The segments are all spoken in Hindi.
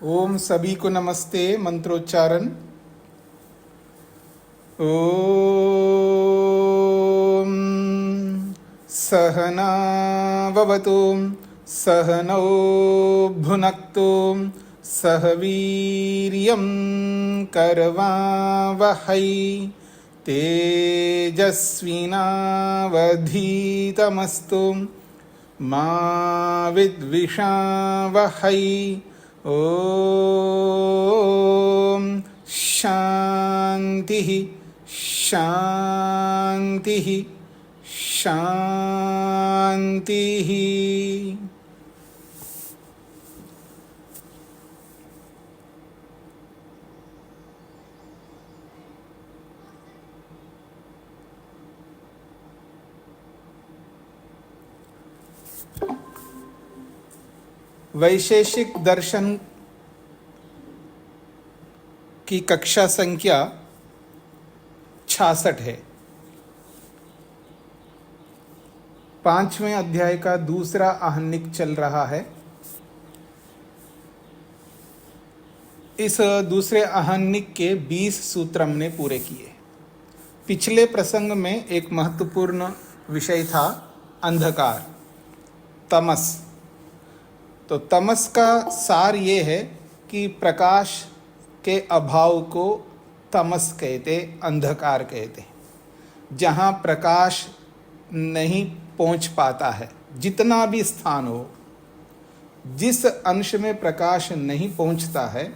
ओम सभी को नमस्ते। मंत्रोच्चारण। ओम सहना भवतु सहनौ भुनक्तु सह वीर्यं करवावहै तेजस्विनावधीतमस्तु मा विद्विषावहै। ओम शांति शांति शांति। वैशेषिक दर्शन की कक्षा संख्या 66 है। 5वें अध्याय का दूसरा आहनिक चल रहा है। इस दूसरे आहनिक के 20 सूत्र हमने पूरे किए। पिछले प्रसंग में एक महत्वपूर्ण विषय था अंधकार, तमस। तो तमस का सार ये है कि प्रकाश के अभाव को तमस कहते, अंधकार कहते। जहाँ प्रकाश नहीं पहुँच पाता है, जितना भी स्थान हो, जिस अंश में प्रकाश नहीं पहुँचता है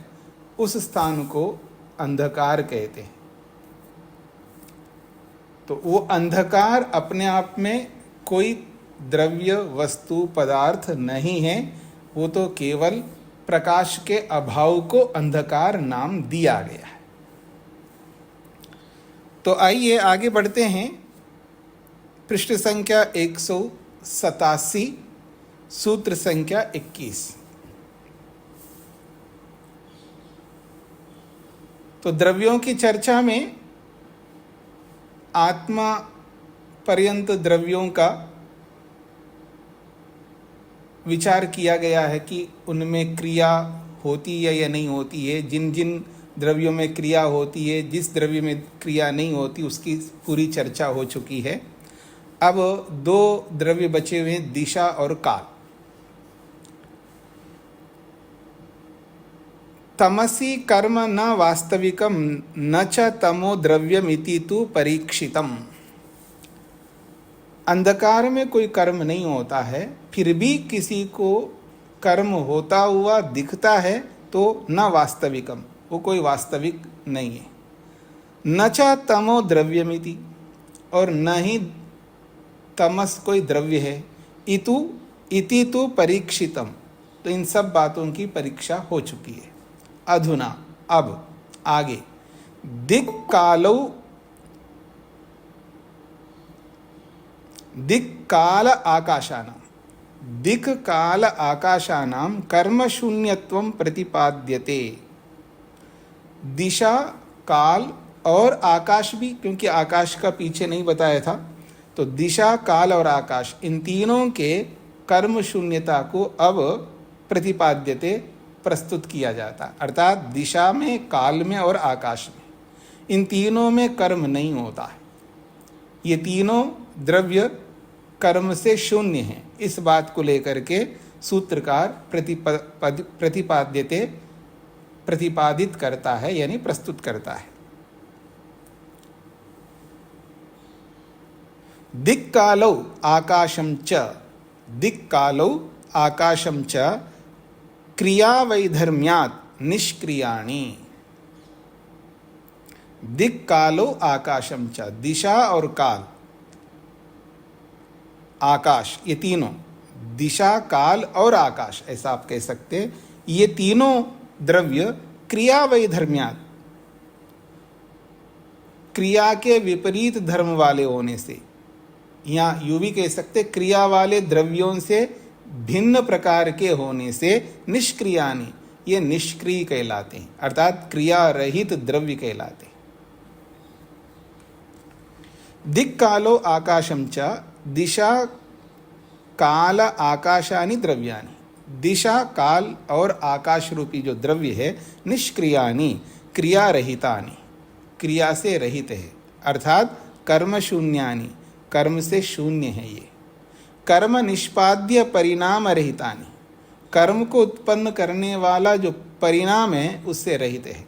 उस स्थान को अंधकार कहते हैं। तो वो अंधकार अपने आप में कोई द्रव्य, वस्तु, पदार्थ नहीं है। वो तो केवल प्रकाश के अभाव को अंधकार नाम दिया गया है। तो आइए आगे बढ़ते हैं। पृष्ठ संख्या 187, सूत्र संख्या 21। तो द्रव्यों की चर्चा में आत्मा पर्यंत द्रव्यों का विचार किया गया है कि उनमें क्रिया होती है या नहीं होती है। जिन जिन द्रव्यों में क्रिया होती है, जिस द्रव्य में क्रिया नहीं होती, उसकी पूरी चर्चा हो चुकी है। अब 2 द्रव्य बचे हुए हैं, दिशा और काल। तमसी कर्म न वास्तविकम न च तमो द्रव्यमिति तु परीक्षितम। अंधकार में कोई कर्म नहीं होता है, फिर भी किसी को कर्म होता हुआ दिखता है तो न वास्तविकम, वो कोई वास्तविक नहीं है। न च तमो द्रव्यमिति, और न ही तमस कोई द्रव्य है। इति तु परीक्षितम, तो इन सब बातों की परीक्षा हो चुकी है। अधुना, अब आगे, दिक् काल आकाशानां, दिक् काल आकाशानां कर्म शून्यत्वं प्रतिपाद्यते। दिशा, काल और आकाश भी, क्योंकि आकाश का पीछे नहीं बताया था, तो दिशा, काल और आकाश, इन तीनों के कर्म शून्यता को अब प्रतिपाद्यते, प्रस्तुत किया जाता। अर्थात दिशा में, काल में और आकाश में, इन तीनों में कर्म नहीं होता है। ये तीनों द्रव्य कर्म से शून्य हैं। इस बात को लेकर के सूत्रकार प्रतिपाद्यते, प्रतिपादित करता है, यानी प्रस्तुत करता है। दिक्कालौ आकाशं च, दिक्कालौ आकाशं च क्रियावैधर्म्यात् निष्क्रियाणि। दिक्कालो आकाशम च, दिशा और काल, आकाश, ये तीनों, दिशा, काल और आकाश, ऐसा आप कह सकते हैं। ये तीनों द्रव्य क्रियावैधर्म्यात्, क्रिया के विपरीत धर्म वाले होने से, या यूं भी कह सकते क्रिया वाले द्रव्यों से भिन्न प्रकार के होने से निष्क्रियानि, ये निष्क्रिय कहलाते हैं, अर्थात क्रिया रहित द्रव्य कहलाते हैं। दिक्कालो आकाशम च, दिशा काल आकाशानि द्रव्यानि, दिशा, काल और आकाश रूपी जो द्रव्य है निष्क्रियानि, क्रिया रहितानि, क्रिया से रहित है, अर्थात कर्म शून्यानि, कर्म से शून्य है ये। कर्म निष्पाद्य परिणाम रहितानि, कर्म को उत्पन्न करने वाला जो परिणाम है उससे रहित है।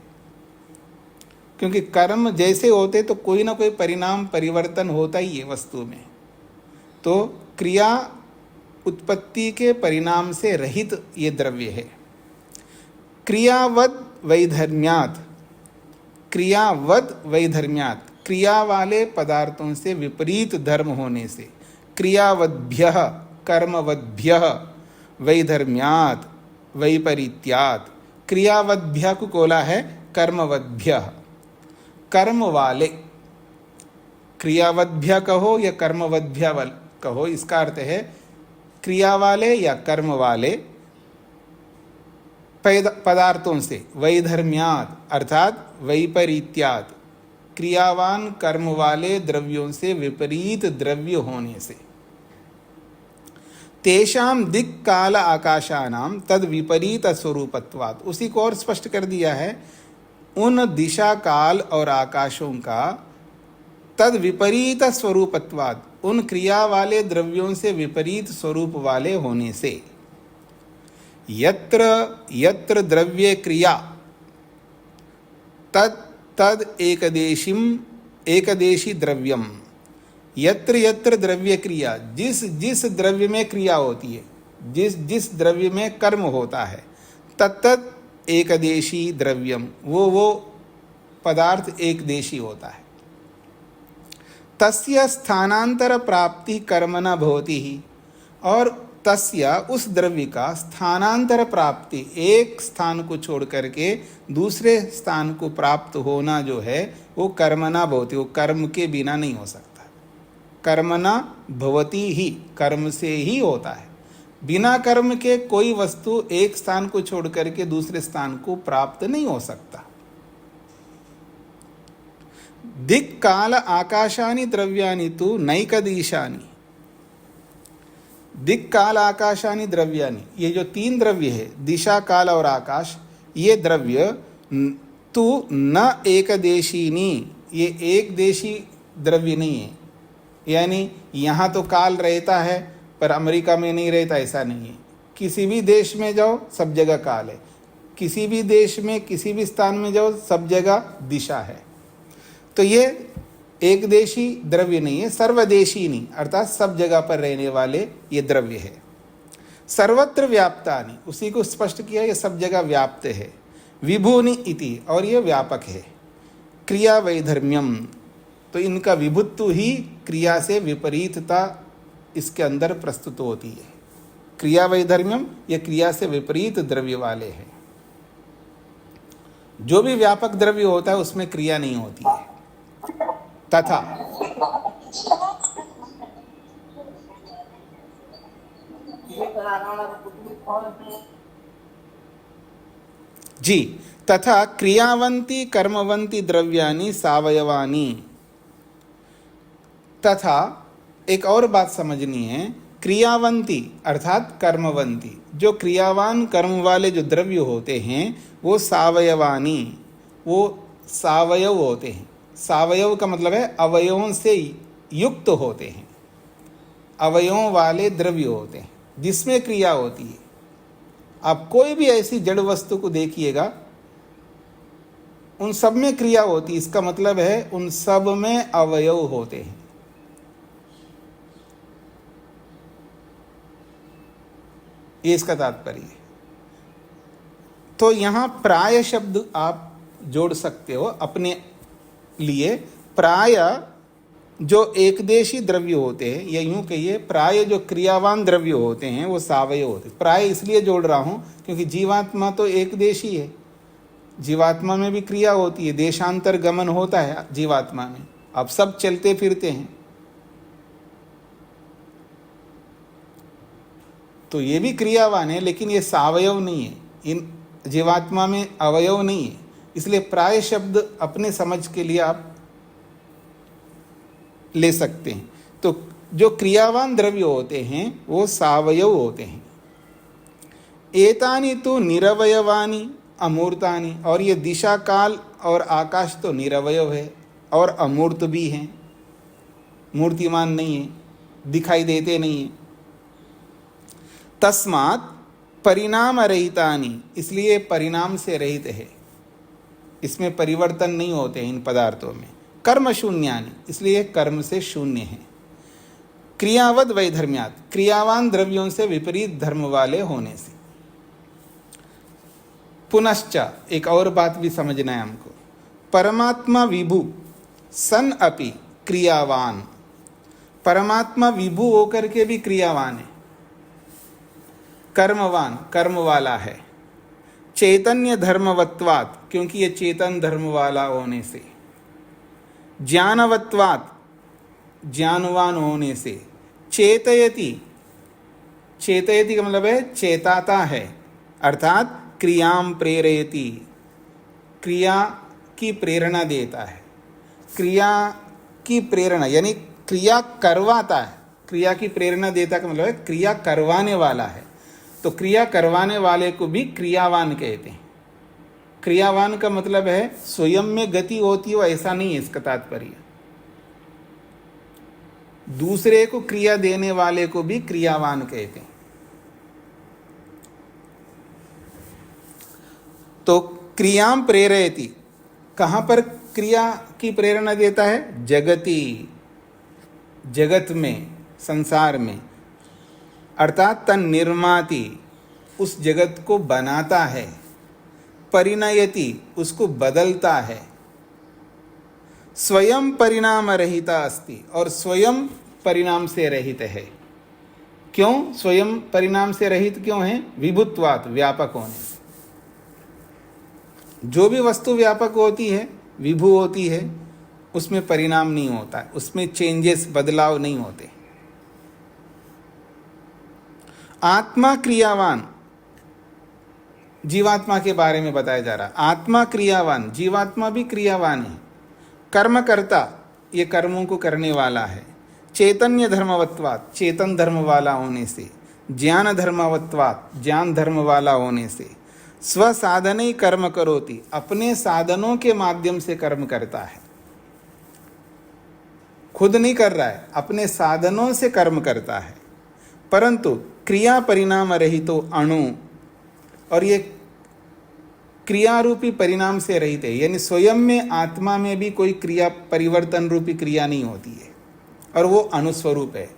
क्योंकि कर्म जैसे होते तो कोई ना कोई परिणाम परिवर्तन होता ही है वस्तु में। तो क्रिया उत्पत्ति के परिणाम से रहित ये द्रव्य है। क्रियावद वैधर्म्यात्, क्रियावद वैधर्म्यात्, क्रिया वाले पदार्थों से विपरीत धर्म होने से, क्रियावद्भ्यः कर्मवद्भ्यः वैधर्म्यात् वैपरीत्यात्, क्रियावद्भ्यः को बोला है कर्मवद्भ्यः, कर्म वाले, क्रियावद्भ्यः कहो या कर्मवद्भ्यः कहो, इसका अर्थ है क्रिया वाले या कर्म वाले पदार्थों से, वैधर्म्यात् अर्थात वैपरीत्यात्, क्रियावान कर्म वाले द्रव्यों से विपरीत द्रव्य होने से। तेषाम दिक् काल आकाशानाम तद विपरीत स्वरूपत्वात्, उसी को और स्पष्ट कर दिया है। उन दिशा, काल और आकाशों का तद विपरीत स्वरूपत्वात्, उन क्रिया वाले द्रव्यों से विपरीत स्वरूप वाले होने से। यत्र यत्र द्रव्ये क्रिया तद तद एकदेशीम एकदेशी द्रव्यम, यत्र यत्र द्रव्य क्रिया, जिस जिस द्रव्य में क्रिया होती है, जिस जिस द्रव्य में कर्म होता है, तत्तत् एकदेशी द्रव्यम, वो पदार्थ एक देशी होता है। तस्य स्थानांतर प्राप्ति कर्म न भवति ही, और तस्य उस द्रव्य का स्थानांतर प्राप्ति, एक स्थान को छोड़ करके दूसरे स्थान को प्राप्त होना जो है वो कर्म न भवति, वो कर्म के बिना नहीं हो सकता। कर्म न भवति ही, कर्म से ही होता है। बिना कर्म के कोई वस्तु एक स्थान को छोड़ करके दूसरे स्थान को प्राप्त नहीं हो सकता। दिक् काल आकाशानि द्रव्यानि तु नैकदीशानि, दिक् काल आकाशानि द्रव्यानि, ये जो तीन द्रव्य है दिशा, काल और आकाश, ये द्रव्य तु न एकदेशीनी, ये एक देशी द्रव्य नहीं है। यानी यहाँ तो काल रहता है पर अमेरिका में नहीं रहता, ऐसा नहीं है। किसी भी देश में जाओ सब जगह काल है, किसी भी देश में किसी भी स्थान में जाओ सब जगह दिशा है। तो ये एक देशी द्रव्य नहीं है, सर्वदेशी नहीं, अर्थात सब जगह पर रहने वाले ये द्रव्य है। सर्वत्र व्याप्तानि, उसी को स्पष्ट किया, ये सब जगह व्याप्त है। विभूनि इति, और ये व्यापक है। क्रिया वैधर्म्यम, तो इनका विभुत्व ही क्रिया से विपरीतता इसके अंदर प्रस्तुत होती है। क्रिया वैधर्म्यम, ये क्रिया से विपरीत द्रव्य वाले हैं। जो भी व्यापक द्रव्य होता है उसमें क्रिया नहीं होती है। तथा जी, तथा क्रियावंती कर्मवंती द्रव्यानि सावयवानि, तथा एक और बात समझनी है, क्रियावंती अर्थात कर्मवंती, जो क्रियावान कर्म वाले जो द्रव्य होते हैं वो सावयवानी, वो सावयव होते हैं। सावयव का मतलब है अवयवों से युक्त होते हैं, अवयवों वाले द्रव्य होते हैं जिसमें क्रिया होती है। आप कोई भी ऐसी जड़ वस्तु को देखिएगा, उन सब में क्रिया होती है, इसका मतलब है उन सब में अवयव होते हैं। ये इसका तात्पर्य है। तो यहाँ प्राय शब्द आप जोड़ सकते हो अपने लिए। प्राय जो एकदेशी द्रव्य होते हैं, या यूं कहिए प्राय जो क्रियावान द्रव्य होते हैं वो सावयव होते हैं। प्राय इसलिए जोड़ रहा हूँ क्योंकि जीवात्मा तो एकदेशी है, जीवात्मा में भी क्रिया होती है, देशांतर गमन होता है जीवात्मा में, अब सब चलते फिरते हैं। तो ये भी क्रियावान है, लेकिन ये सावयव नहीं है, इन जीवात्मा में अवयव नहीं है। इसलिए प्राय शब्द अपने समझ के लिए आप ले सकते हैं। तो जो क्रियावान द्रव्य होते हैं वो सावयव होते हैं। एतानि तो निरवयवानि अमूर्तानि, और ये दिशा काल और आकाश तो निरवयव है और अमूर्त भी हैं, मूर्तिमान नहीं है, दिखाई देते नहीं है। तस्मात् परिणाम रहितानि, इसलिए परिणाम से रहित है, इसमें परिवर्तन नहीं होते इन पदार्थों में। कर्म शून्यानि, इसलिए कर्म से शून्य है। क्रियावद वैधर्म्यात्, क्रियावान द्रव्यों से विपरीत धर्म वाले होने से। पुनश्च एक और बात भी समझना है हमको, परमात्मा विभु सन अपि क्रियावान, परमात्मा विभु होकर के भी क्रियावान है, कर्मवान, कर्म वाला है। चैतन्य धर्मवत्वात्, क्योंकि ये चेतन धर्म वाला होने से। ज्ञानवत्वात्, ज्ञानवान होने से। चेतयति, चेतयति का मतलब है चेताता है, अर्थात क्रियाम प्रेरयति, क्रिया की प्रेरणा देता है। क्रिया की प्रेरणा यानी क्रिया करवाता है, क्रिया की प्रेरणा देता का मतलब है क्रिया करवाने वाला है। तो क्रिया करवाने वाले को भी क्रियावान कहते हैं। क्रियावान का मतलब है स्वयं में गति होती हो ऐसा नहीं है इसका तात्पर्य। दूसरे को क्रिया देने वाले को भी क्रियावान कहते हैं। तो क्रियाम प्रेरयति, कहां पर क्रिया की प्रेरणा देता है? जगति, जगत में, संसार में, अर्थात तन निर्माति, उस जगत को बनाता है। परिणयति, उसको बदलता है। स्वयं परिणाम रहिता अस्ति, और स्वयं परिणाम से रहित है। क्यों स्वयं परिणाम से रहित क्यों है? विभुत्वात्, व्यापक होने से। जो भी वस्तु व्यापक होती है, विभु होती है, उसमें परिणाम नहीं होता है, उसमें चेंजेस, बदलाव नहीं होते। आत्मा क्रियावान, जीवात्मा के बारे में बताया जा रहा है। आत्मा क्रियावान, जीवात्मा भी क्रियावान है। कर्मकर्ता, ये कर्मों को करने वाला है। चैतन्य धर्मवत्वात्, चेतन धर्म वाला होने से। ज्ञान धर्मवत्वात्, ज्ञान धर्म वाला होने से। स्वसाधने कर्म करोति, अपने साधनों के माध्यम से कर्म करता है, खुद नहीं कर रहा है, अपने साधनों से कर्म करता है। परंतु क्रिया परिणाम रहितो अणु, और ये क्रिया रूपी परिणाम से रहित है, यानी स्वयं में, आत्मा में भी कोई क्रिया, परिवर्तन रूपी क्रिया नहीं होती है, और वो अणुस्वरूप है।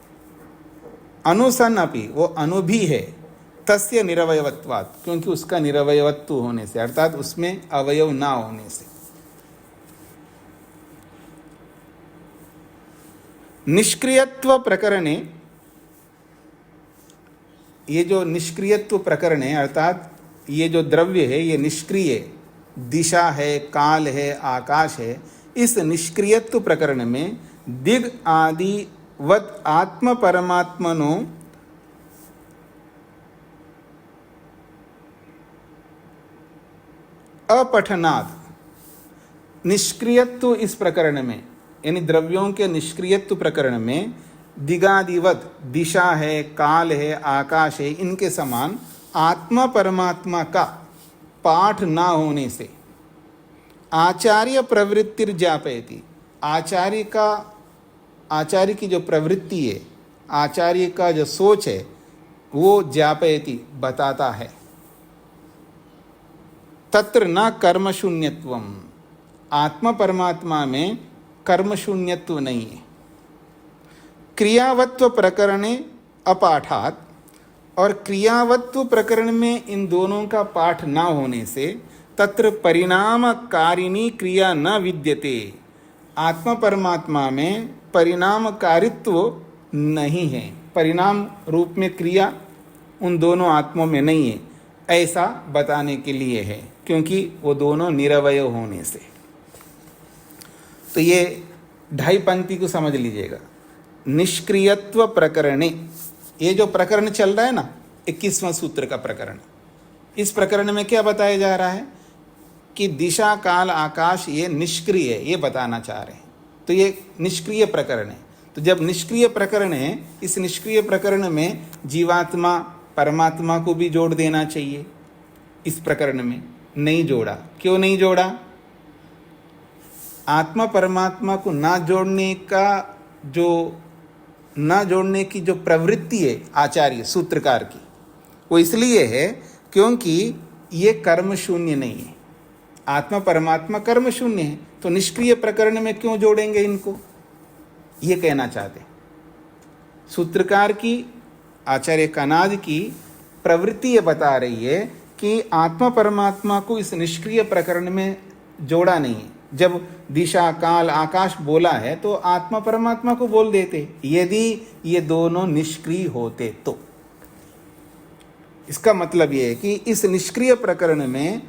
अनुसन अपि, वो अणु भी है। तस्य निरवयवत्वात्, क्योंकि उसका निरवयवत्व होने से, अर्थात उसमें अवयव ना होने से। निष्क्रियत्व प्रकरणे, ये जो निष्क्रियत्व प्रकरण है, अर्थात ये जो द्रव्य है ये निष्क्रिय, दिशा है, काल है, आकाश है, इस निष्क्रियत्व प्रकरण में दिग आदि वत आत्म परमात्मनो अपठनात्, निष्क्रियत्व इस प्रकरण में, यानी द्रव्यों के निष्क्रियत्व प्रकरण में दिगादिवत, दिशा है, काल है, आकाश है, इनके समान आत्मा परमात्मा का पाठ ना होने से आचार्य प्रवृत्तिर जापयति, आचार्य की जो प्रवृत्ति है, आचार्य का जो सोच है, वो जापयति, बताता है। तत्र न कर्म शून्यत्वम, आत्मा परमात्मा में कर्म शून्यत्व नहीं है। क्रियावत्व प्रकरणे अपाठात, और क्रियावत्व प्रकरण में इन दोनों का पाठ न होने से तत्र परिणामकारिणी क्रिया न विद्यते, आत्मा परमात्मा में परिणामकारित्व नहीं है, परिणाम रूप में क्रिया उन दोनों आत्मों में नहीं है, ऐसा बताने के लिए है, क्योंकि वो दोनों निरवय होने से। तो ये 2.5 पंक्ति को समझ लीजिएगा। निष्क्रियत्व प्रकरणे, ये जो प्रकरण चल रहा है ना, 21वां सूत्र का प्रकरण, इस प्रकरण में क्या बताया जा रहा है कि दिशा, काल, आकाश ये निष्क्रिय है, ये बताना चाह रहे हैं। तो ये निष्क्रिय प्रकरण है। तो जब निष्क्रिय प्रकरण है, इस निष्क्रिय प्रकरण में जीवात्मा, परमात्मा को भी जोड़ देना चाहिए। इस प्रकरण में नहीं जोड़ा। क्यों नहीं जोड़ा? आत्मा परमात्मा को ना जोड़ने की जो प्रवृत्ति है आचार्य सूत्रकार की, वो इसलिए है क्योंकि ये कर्म शून्य नहीं है। आत्मा परमात्मा कर्म शून्य है, तो निष्क्रिय प्रकरण में क्यों जोड़ेंगे इनको, ये कहना चाहते हैं। सूत्रकार की, आचार्य कनाद की प्रवृत्ति ये बता रही है कि आत्मा परमात्मा को इस निष्क्रिय प्रकरण में जोड़ा नहीं है। जब दिशा काल आकाश बोला है तो आत्मा परमात्मा को बोल देते यदि ये दोनों निष्क्रिय होते तो। इसका मतलब ये है कि इस निष्क्रिय प्रकरण में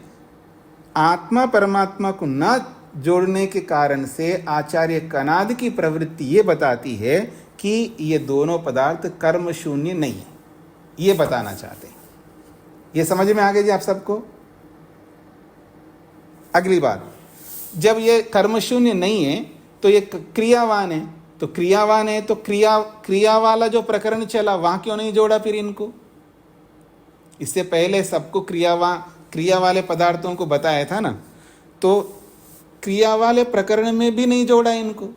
आत्मा परमात्मा को न जोड़ने के कारण से आचार्य कनाद की प्रवृत्ति ये बताती है कि ये दोनों पदार्थ कर्म शून्य नहीं है। ये बताना चाहते हैं। ये समझ में आ गया जी आप सबको? अगली बात, जब ये कर्म शून्य नहीं है तो ये क्रियावान है, तो क्रियावान है तो क्रिया वाला जो प्रकरण चला वहां क्यों नहीं जोड़ा फिर इनको? इससे पहले सबको क्रिया वाले पदार्थों को बताया था ना, तो क्रिया वाले प्रकरण में भी नहीं जोड़ा इनको।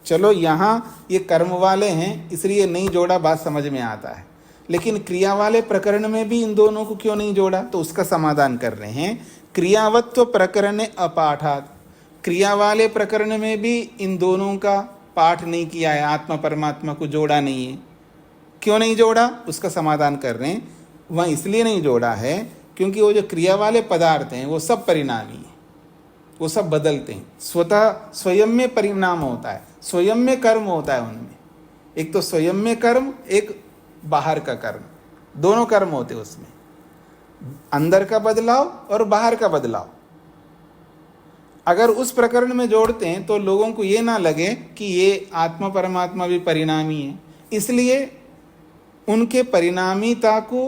चलो यहाँ ये कर्म वाले हैं इसलिए नहीं जोड़ा, बात समझ में आता है, लेकिन क्रिया वाले प्रकरण में भी इन दोनों को क्यों नहीं जोड़ा? तो उसका समाधान कर रहे हैं। क्रियावत्व प्रकरण अपाठात, क्रिया वाले प्रकरण में भी इन दोनों का पाठ नहीं किया है, आत्मा परमात्मा को जोड़ा नहीं है। क्यों नहीं जोड़ा? उसका समाधान कर रहे हैं। वह इसलिए नहीं जोड़ा है क्योंकि वो जो क्रिया वाले पदार्थ हैं वो सब परिणामी हैं, वो सब बदलते हैं। स्वयं में परिणाम होता है, स्वयं में कर्म होता है उनमें। एक तो स्वयं में कर्म, एक बाहर का कर्म, दोनों कर्म होते हैं उसमें, अंदर का बदलाव और बाहर का बदलाव। अगर उस प्रकरण में जोड़ते हैं तो लोगों को ये ना लगे कि ये आत्मा परमात्मा भी परिणामी है, इसलिए उनके परिणामीता को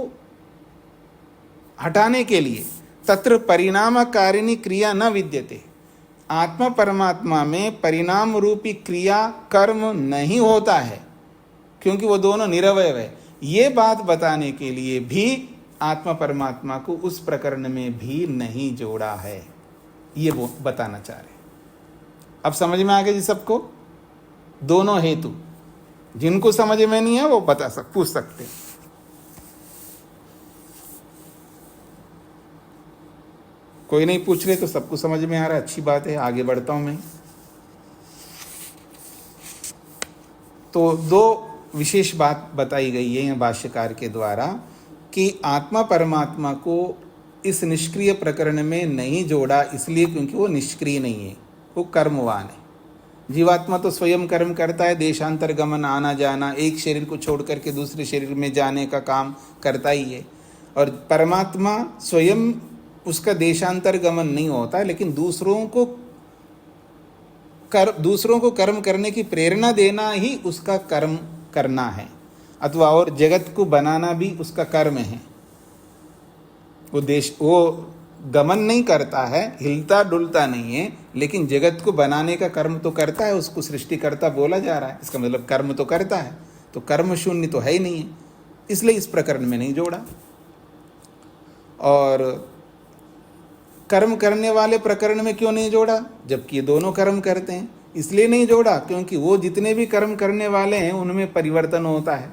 हटाने के लिए तत्र परिणामकारिणी क्रिया न विद्यते, आत्मा परमात्मा में परिणाम रूपी क्रिया कर्म नहीं होता है क्योंकि वो दोनों निरवय है। ये बात बताने के लिए भी आत्मा परमात्मा को उस प्रकरण में भी नहीं जोड़ा है, ये वो बताना चाह रहे। अब समझ में आ गया जी सबको? दोनों हेतु, जिनको समझ में नहीं है वो पूछ सकते। कोई नहीं पूछ रहे तो सबको समझ में आ रहा है, अच्छी बात है। आगे बढ़ता हूं मैं। तो दो विशेष बात बताई गई है भाष्यकार के द्वारा कि आत्मा परमात्मा को इस निष्क्रिय प्रकरण में नहीं जोड़ा इसलिए क्योंकि वो निष्क्रिय नहीं है, वो कर्मवान है। जीवात्मा तो स्वयं कर्म करता है, देशांतर गमन, आना जाना, एक शरीर को छोड़ करके दूसरे शरीर में जाने का काम करता ही है। और परमात्मा स्वयं उसका देशांतर गमन नहीं होता है, लेकिन दूसरों को कर्म करने की प्रेरणा देना ही उसका कर्म करना है, अथवा और जगत को बनाना भी उसका कर्म है। वो गमन नहीं करता है, हिलता डुलता नहीं है, लेकिन जगत को बनाने का कर्म तो करता है। उसको सृष्टिकर्ता बोला जा रहा है, इसका मतलब कर्म तो करता है, तो कर्म शून्य तो है ही नहीं है, इसलिए इस प्रकरण में नहीं जोड़ा। और कर्म करने वाले प्रकरण में क्यों नहीं जोड़ा? जबकि ये दोनों कर्म करते हैं, इसलिए नहीं जोड़ा क्योंकि वो जितने भी कर्म करने वाले हैं उनमें परिवर्तन होता है,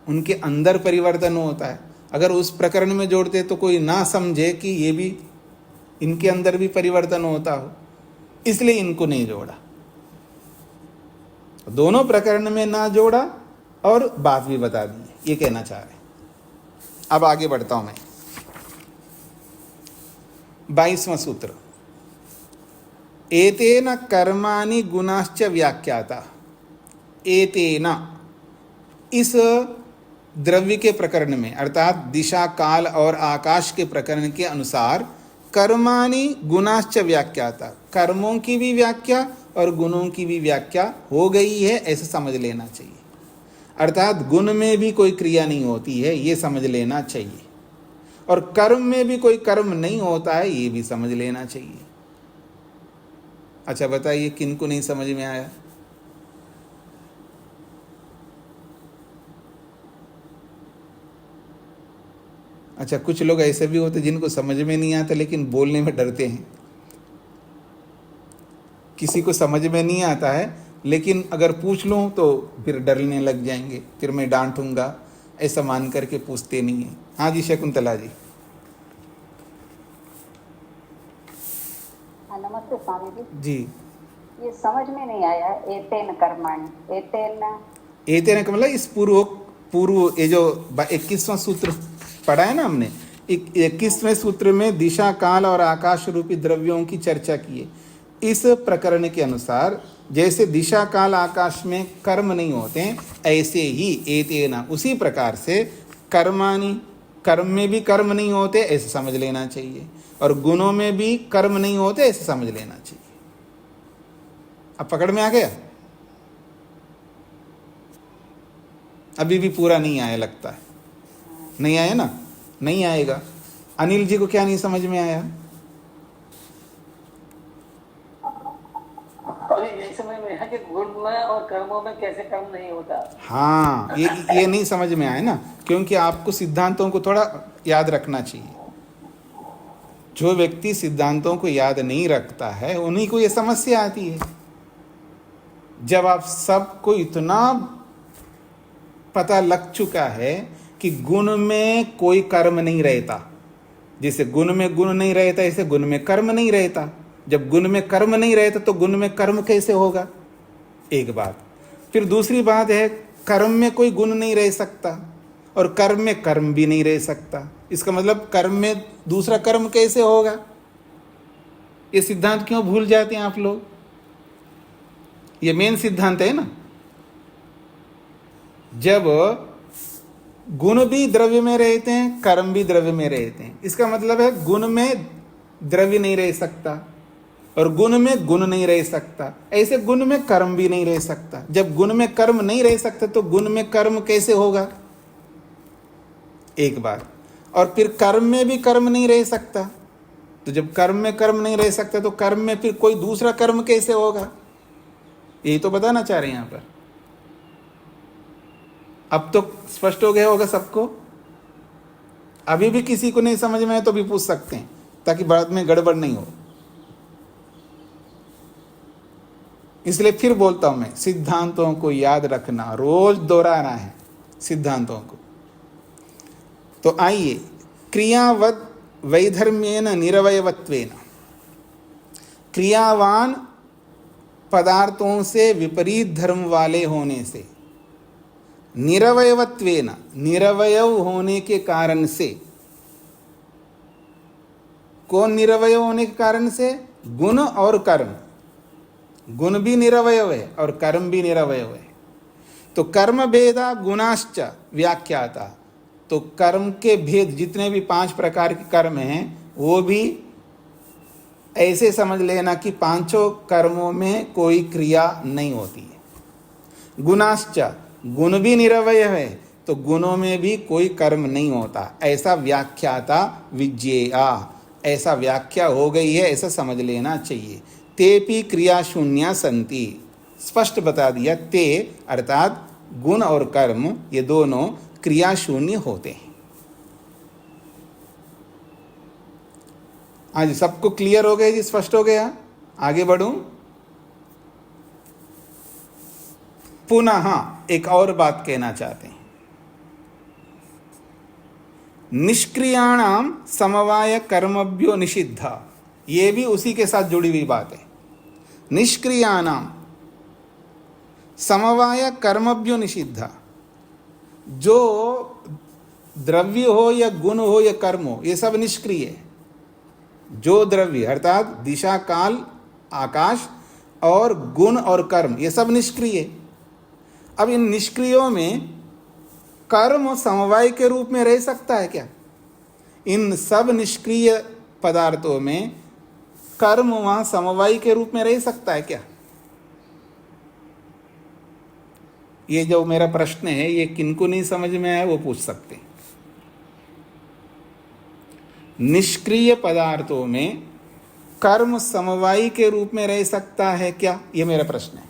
उनके अंदर परिवर्तन होता है। अगर उस प्रकरण में जोड़ते तो कोई ना समझे कि ये भी इनके अंदर भी परिवर्तन होता हो, इसलिए इनको नहीं जोड़ा। दोनों प्रकरण में ना जोड़ा और बात भी बता दी, ये कहना चाह रहे। अब आगे बढ़ता हूं मैं। 22वां सूत्र, एतेन कर्माणि गुणाश्च व्याख्याता। एतेन, इस द्रव्य के प्रकरण में अर्थात दिशा काल और आकाश के प्रकरण के अनुसार कर्माणि गुणाश्च व्याख्याता, कर्मों की भी व्याख्या और गुणों की भी व्याख्या हो गई है, ऐसे समझ लेना चाहिए। अर्थात गुण में भी कोई क्रिया नहीं होती है, ये समझ लेना चाहिए, और कर्म में भी कोई कर्म नहीं होता है, ये भी समझ लेना चाहिए। अच्छा बताइए किनको नहीं समझ में आया? अच्छा, कुछ लोग ऐसे भी होते जिनको समझ में नहीं आता लेकिन बोलने में डरते हैं। किसी को समझ में नहीं आता है लेकिन अगर पूछ लूँ तो फिर डरने लग जाएंगे, फिर मैं डांटूंगा, ऐसा मान करके पूछते नहीं हैं। हाँ जी शकुंतला जी। हाँ, नमस्ते स्वामी जी। जी। ये समझ में नहीं आया, एतेन कर्माणि, एतेन। एतेन का मतलब इस पूर्व पूर्व ये जो 21वां सूत्र पढ़ा है ना हमने, 21वें सूत्र में दिशा काल और आकाश रूपी द्रव्यों की चर्चा की है। इस प्रकरण के अनुसार जैसे दिशा काल आकाश में कर्म नहीं होते हैं, ऐसे ही एतेना उसी प्रकार से कर्माणि, कर्म में भी कर्म नहीं होते ऐसे समझ लेना चाहिए, और गुणों में भी कर्म नहीं होते ऐसे समझ लेना चाहिए। अब पकड़ में आ गया? अभी भी पूरा नहीं आया लगता है। नहीं आया ना? नहीं आएगा। अनिल जी को क्या नहीं समझ में आया? यही समझ में है कि गुण में और कर्मों में कैसे कर्म नहीं होता। हाँ, ये नहीं समझ में आया ना, क्योंकि आपको सिद्धांतों को थोड़ा याद रखना चाहिए। जो व्यक्ति सिद्धांतों को याद नहीं रखता है उन्हीं को ये समस्या आती है। जब आप सबको इतना पता लग चुका है कि गुण में कोई कर्म नहीं रहता, जैसे गुण में गुण नहीं रहता ऐसे गुण में कर्म नहीं रहता। जब गुण में कर्म नहीं रहता तो गुण में कर्म कैसे होगा? एक बात। फिर दूसरी बात है, कर्म में कोई गुण नहीं रह सकता और कर्म में कर्म भी नहीं रह सकता। इसका मतलब कर्म में दूसरा कर्म कैसे होगा? ये सिद्धांत क्यों भूल जाते हैं आप लोग? ये मेन सिद्धांत है ना। जब गुण भी द्रव्य में रहते हैं, कर्म भी द्रव्य में रहते हैं, इसका मतलब है गुण में द्रव्य नहीं रह सकता और गुण में गुण नहीं रह सकता, ऐसे गुण में कर्म भी नहीं रह सकता। जब गुण में कर्म नहीं रह सकता तो गुण में कर्म कैसे होगा? एक बात। और फिर कर्म में भी कर्म नहीं रह सकता, तो जब कर्म में कर्म नहीं रह सकता तो कर्म में फिर कोई दूसरा कर्म कैसे होगा? यही तो बताना चाह रहे हैं यहां पर। अब तो स्पष्ट हो गया होगा सबको। अभी भी किसी को नहीं समझ में आए तो भी पूछ सकते हैं, ताकि बाद में गड़बड़ नहीं हो। इसलिए फिर बोलता हूं मैं, सिद्धांतों को याद रखना, रोज दोहराना है सिद्धांतों को। तो आइए, क्रियावद वैधर्म्येन निरवयवत्वेन, क्रियावान पदार्थों से विपरीत धर्म वाले होने से, निरवयवत्वेन निरवयव होने के कारण से। कौन निरवयव होने के कारण से? गुण और कर्म। गुण भी निरवयव है और कर्म भी निरवयव है। तो कर्म भेदा गुणाश्च व्याख्याता, तो कर्म के भेद, जितने भी 5 प्रकार के कर्म हैं वो भी ऐसे समझ लेना कि पांचों कर्मों में कोई क्रिया नहीं होती है। गुणाश्च, गुण भी निरवय है तो गुणों में भी कोई कर्म नहीं होता, ऐसा व्याख्याता विज्ञेया, ऐसा व्याख्या हो गई है, ऐसा समझ लेना चाहिए। तेपि क्रिया शून्या संति, स्पष्ट बता दिया। ते अर्थात गुण और कर्म ये दोनों क्रिया शून्य होते हैं। आज सबको क्लियर हो गया जी? स्पष्ट हो गया? आगे बढ़ूं? पुनः एक और बात कहना चाहते हैं। निष्क्रियाणाम समवाय कर्मभ्यो निषिद्धा, ये भी उसी के साथ जुड़ी हुई बात है। निष्क्रियाणाम समवाय कर्मभ्यो निषिद्धा, जो द्रव्य हो या गुण हो या कर्म हो, ये सब निष्क्रिय है। जो द्रव्य अर्थात दिशा काल आकाश और गुण और कर्म ये सब निष्क्रिय। अब इन निष्क्रियों में कर्म समवाय के रूप में रह सकता है क्या? इन सब निष्क्रिय पदार्थों में कर्म वहां समवाय के रूप में रह सकता है क्या? ये जो मेरा प्रश्न है ये किनको नहीं समझ में आया वो पूछ सकते हैं। निष्क्रिय पदार्थों में कर्म समवायी के रूप में रह सकता है क्या? ये मेरा प्रश्न है।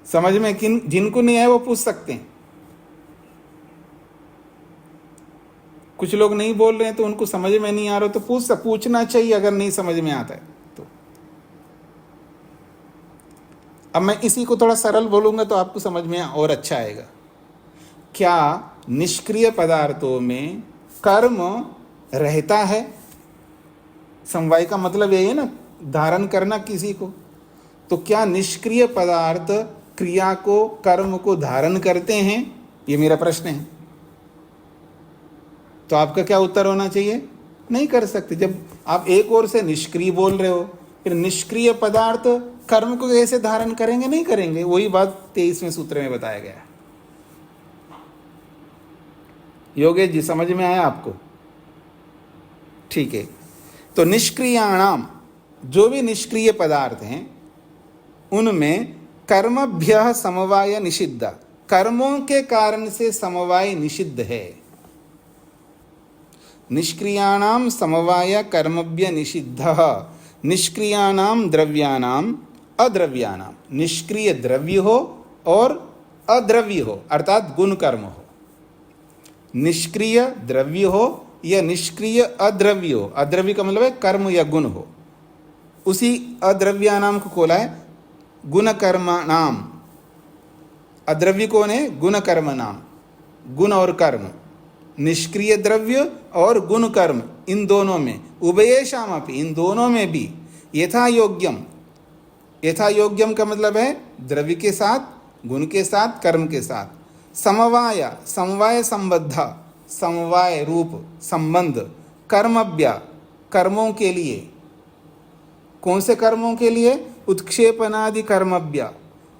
समझ में किन जिनको नहीं आए वो पूछ सकते हैं। कुछ लोग नहीं बोल रहे हैं तो उनको समझ में नहीं आ रहा तो पूछना चाहिए अगर नहीं समझ में आता है तो। अब मैं इसी को थोड़ा सरल बोलूंगा तो आपको समझ में और अच्छा आएगा। क्या निष्क्रिय पदार्थों में कर्म रहता है? समवाय का मतलब यही है ना, धारण करना किसी को। तो क्या निष्क्रिय पदार्थ क्रिया को, कर्म को धारण करते हैं? ये मेरा प्रश्न है। तो आपका क्या उत्तर होना चाहिए? नहीं कर सकते। जब आप एक ओर से निष्क्रिय बोल रहे हो, फिर निष्क्रिय पदार्थ कर्म को कैसे धारण करेंगे? नहीं करेंगे। वही बात 23वें सूत्र में बताया गया। योगेश जी समझ में आया आपको? ठीक है। तो निष्क्रियाणाम, जो भी निष्क्रिय पदार्थ हैं उनमें कर्मभ्यः समवाय निषिद्ध, कर्मों के कारण से समवाय निषिद्ध है। निष्क्रियाणाम समवाय कर्मभ्य निषिद्धः, निष्क्रियाणाम द्रव्याणाम अद्रव्याणाम, निष्क्रिय द्रव्य हो और अद्रव्य हो अर्थात गुण कर्म हो। निष्क्रिय द्रव्य हो या निष्क्रिय अद्रव्य हो, अद्रव्य का मतलब है कर्म या गुण हो, उसी अद्रव्यानाम को खोला है गुण कर्म नाम। अद्रव्य कौन है? गुण कर्म नाम, गुण और कर्म, निष्क्रिय द्रव्य और गुण कर्म, इन दोनों में, उभयेषाम अपि, इन दोनों में भी यथा योग्यम, यथा योग्यम का मतलब है द्रव्य के साथ, गुण के साथ, कर्म के साथ, समवाय, समवाय संबद्ध, समवाय रूप संबंध, कर्मभ्य, कर्मों के लिए। कौन से कर्मों के लिए? उत्क्षेपनादि कर्मभ्य,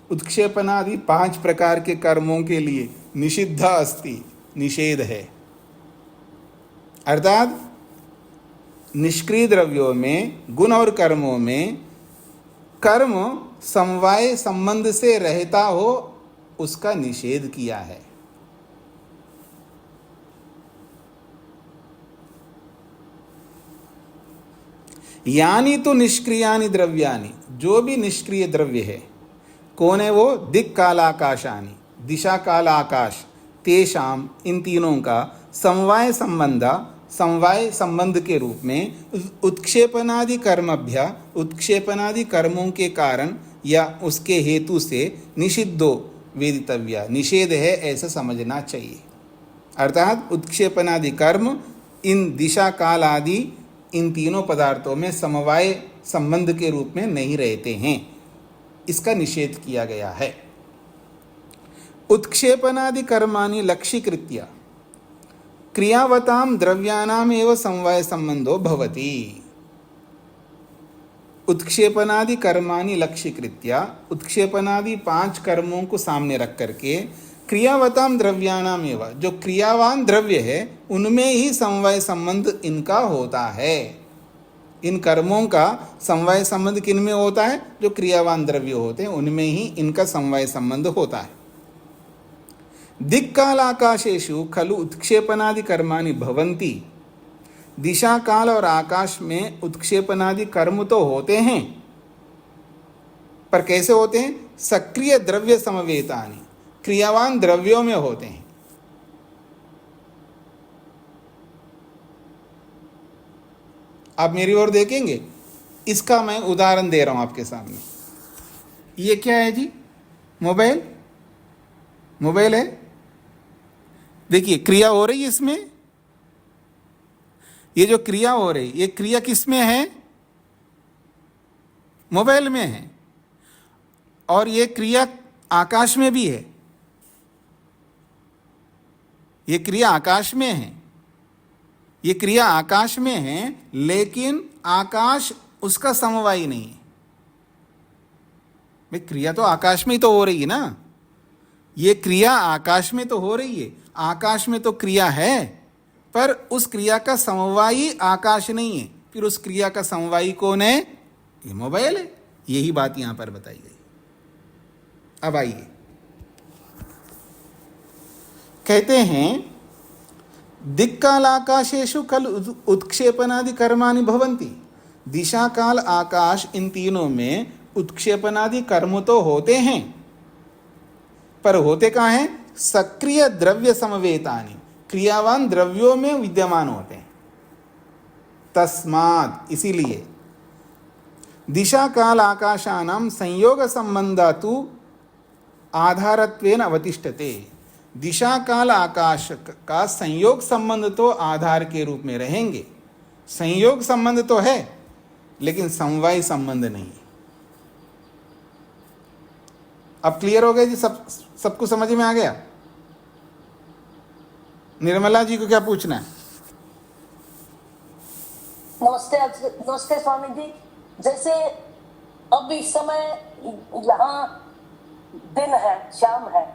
उत्क्षेपनादि 5 प्रकार के कर्मों के लिए निषिद्ध अस्ति, निषेध है। अर्थात निष्क्रिय द्रव्यों में, गुण और कर्मों में कर्म समवाय संबंध से रहता हो उसका निषेध किया है। यानी तो निष्क्रियानि द्रव्यानि, जो भी निष्क्रिय द्रव्य है, कौन है वो? दिक् काल आकाशानि, दिशा काल आकाश, तेषाम, इन तीनों का समवाय संबंध, समवाय संबंध के रूप में उत्क्षेपनादि कर्मभ्य, उत्क्षेपनादि कर्मों के कारण या उसके हेतु से निषिद्धो वेदितव्य, निषेध है ऐसा समझना चाहिए। अर्थात उत्क्षेपनादि कर्म इन दिशा काल आदि इन तीनों पदार्थों में समवाय संबंध के रूप में नहीं रहते हैं, इसका निषेध किया गया है। उत्क्षेपनादि कर्माणि लक्ष्यीकृत्य क्रियावताम द्रव्यानाम एव समवाय संबंधो भवति। उत्क्षेपनादि कर्माणि लक्ष्यीकृत्य, उत्क्षेपनादि 5 कर्मों को सामने रख करके क्रियावताम द्रव्यानाम एव, जो क्रियावान द्रव्य है उनमें ही समवाय संबंध इनका होता है। इन कर्मों का समवाय संबंध किन में होता है? जो क्रियावान द्रव्य होते हैं उनमें ही इनका समवाय संबंध होता है। दिक्काल आकाशेषु खलु उत्क्षेपनादि कर्माणि भवन्ति, दिशा काल और आकाश में उत्क्षेपनादि कर्म तो होते हैं, पर कैसे होते हैं? सक्रिय द्रव्य समवेतानि, क्रियावान द्रव्यों में होते हैं। आप मेरी ओर देखेंगे, इसका मैं उदाहरण दे रहा हूं आपके सामने। ये क्या है जी? मोबाइल, मोबाइल है। देखिए क्रिया हो रही है इसमें, ये जो क्रिया हो रही, ये क्रिया किस में है? मोबाइल में है। और ये क्रिया आकाश में भी है, ये क्रिया आकाश में है, ये क्रिया आकाश में है, लेकिन आकाश उसका समवायी नहीं है। भाई क्रिया तो आकाश में ही तो हो रही है ना, ये क्रिया आकाश में तो हो रही है, आकाश में तो क्रिया है, पर उस क्रिया का समवायी आकाश नहीं है। फिर उस क्रिया का समवायी कौन है? ये मोबाइल है। यही बात यहां पर बताई गई। अब आइए, कहते हैं दिक्काल आकाशेषु कल उत्क्षेपनादि कर्माणि भवन्ति, दिशा काल आकाश इन तीनों में उत्क्षेपनादि कर्म तो होते हैं, पर होते कहाँ हैं? सक्रिय द्रव्य समवेतानि, क्रियावान द्रव्यों में विद्यमान होते हैं। तस्मात्, इसीलिए दिशा काल आकाशानां संयोग संबंधातु आधारत्वेन अवतिष्ठते। दिशा काल आकाश का संयोग संबंध तो आधार के रूप में रहेंगे। संयोग संबंध तो है लेकिन समवाय संबंध नहीं है। अब क्लियर हो गया जी? सबको समझ में आ गया? निर्मला जी को क्या पूछना है? नमस्ते नमस्ते स्वामी जी। जैसे अब इस समय यहाँ दिन है, शाम है,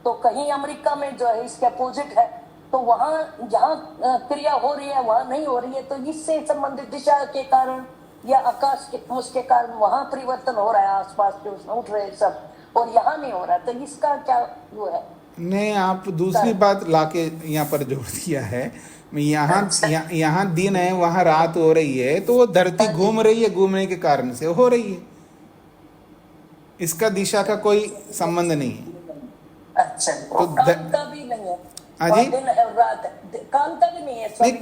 तो कहीं अमेरिका में जो है इसके अपोजिट है, तो वहाँ जहाँ क्रिया हो रही है वहाँ नहीं हो रही है, तो इससे संबंधित दिशा के कारण या आकाश के उसके कारण वहाँ परिवर्तन हो रहा है, आसपास के उसमें उठ रहे सब, और यहाँ नहीं हो रहा, तो इसका क्या वो है? नहीं, आप दूसरी बात लाके यहाँ पर जोड़ दिया है। यहाँ दिन है, वहाँ रात हो रही है, तो वो धरती घूम रही है, घूमने के कारण से हो रही है। इसका दिशा का कोई संबंध नहीं है। अच्छा, तो काल का भी नहीं है? हाँ जी, दिन है रात है, काल का भी नहीं है स्वामी जी?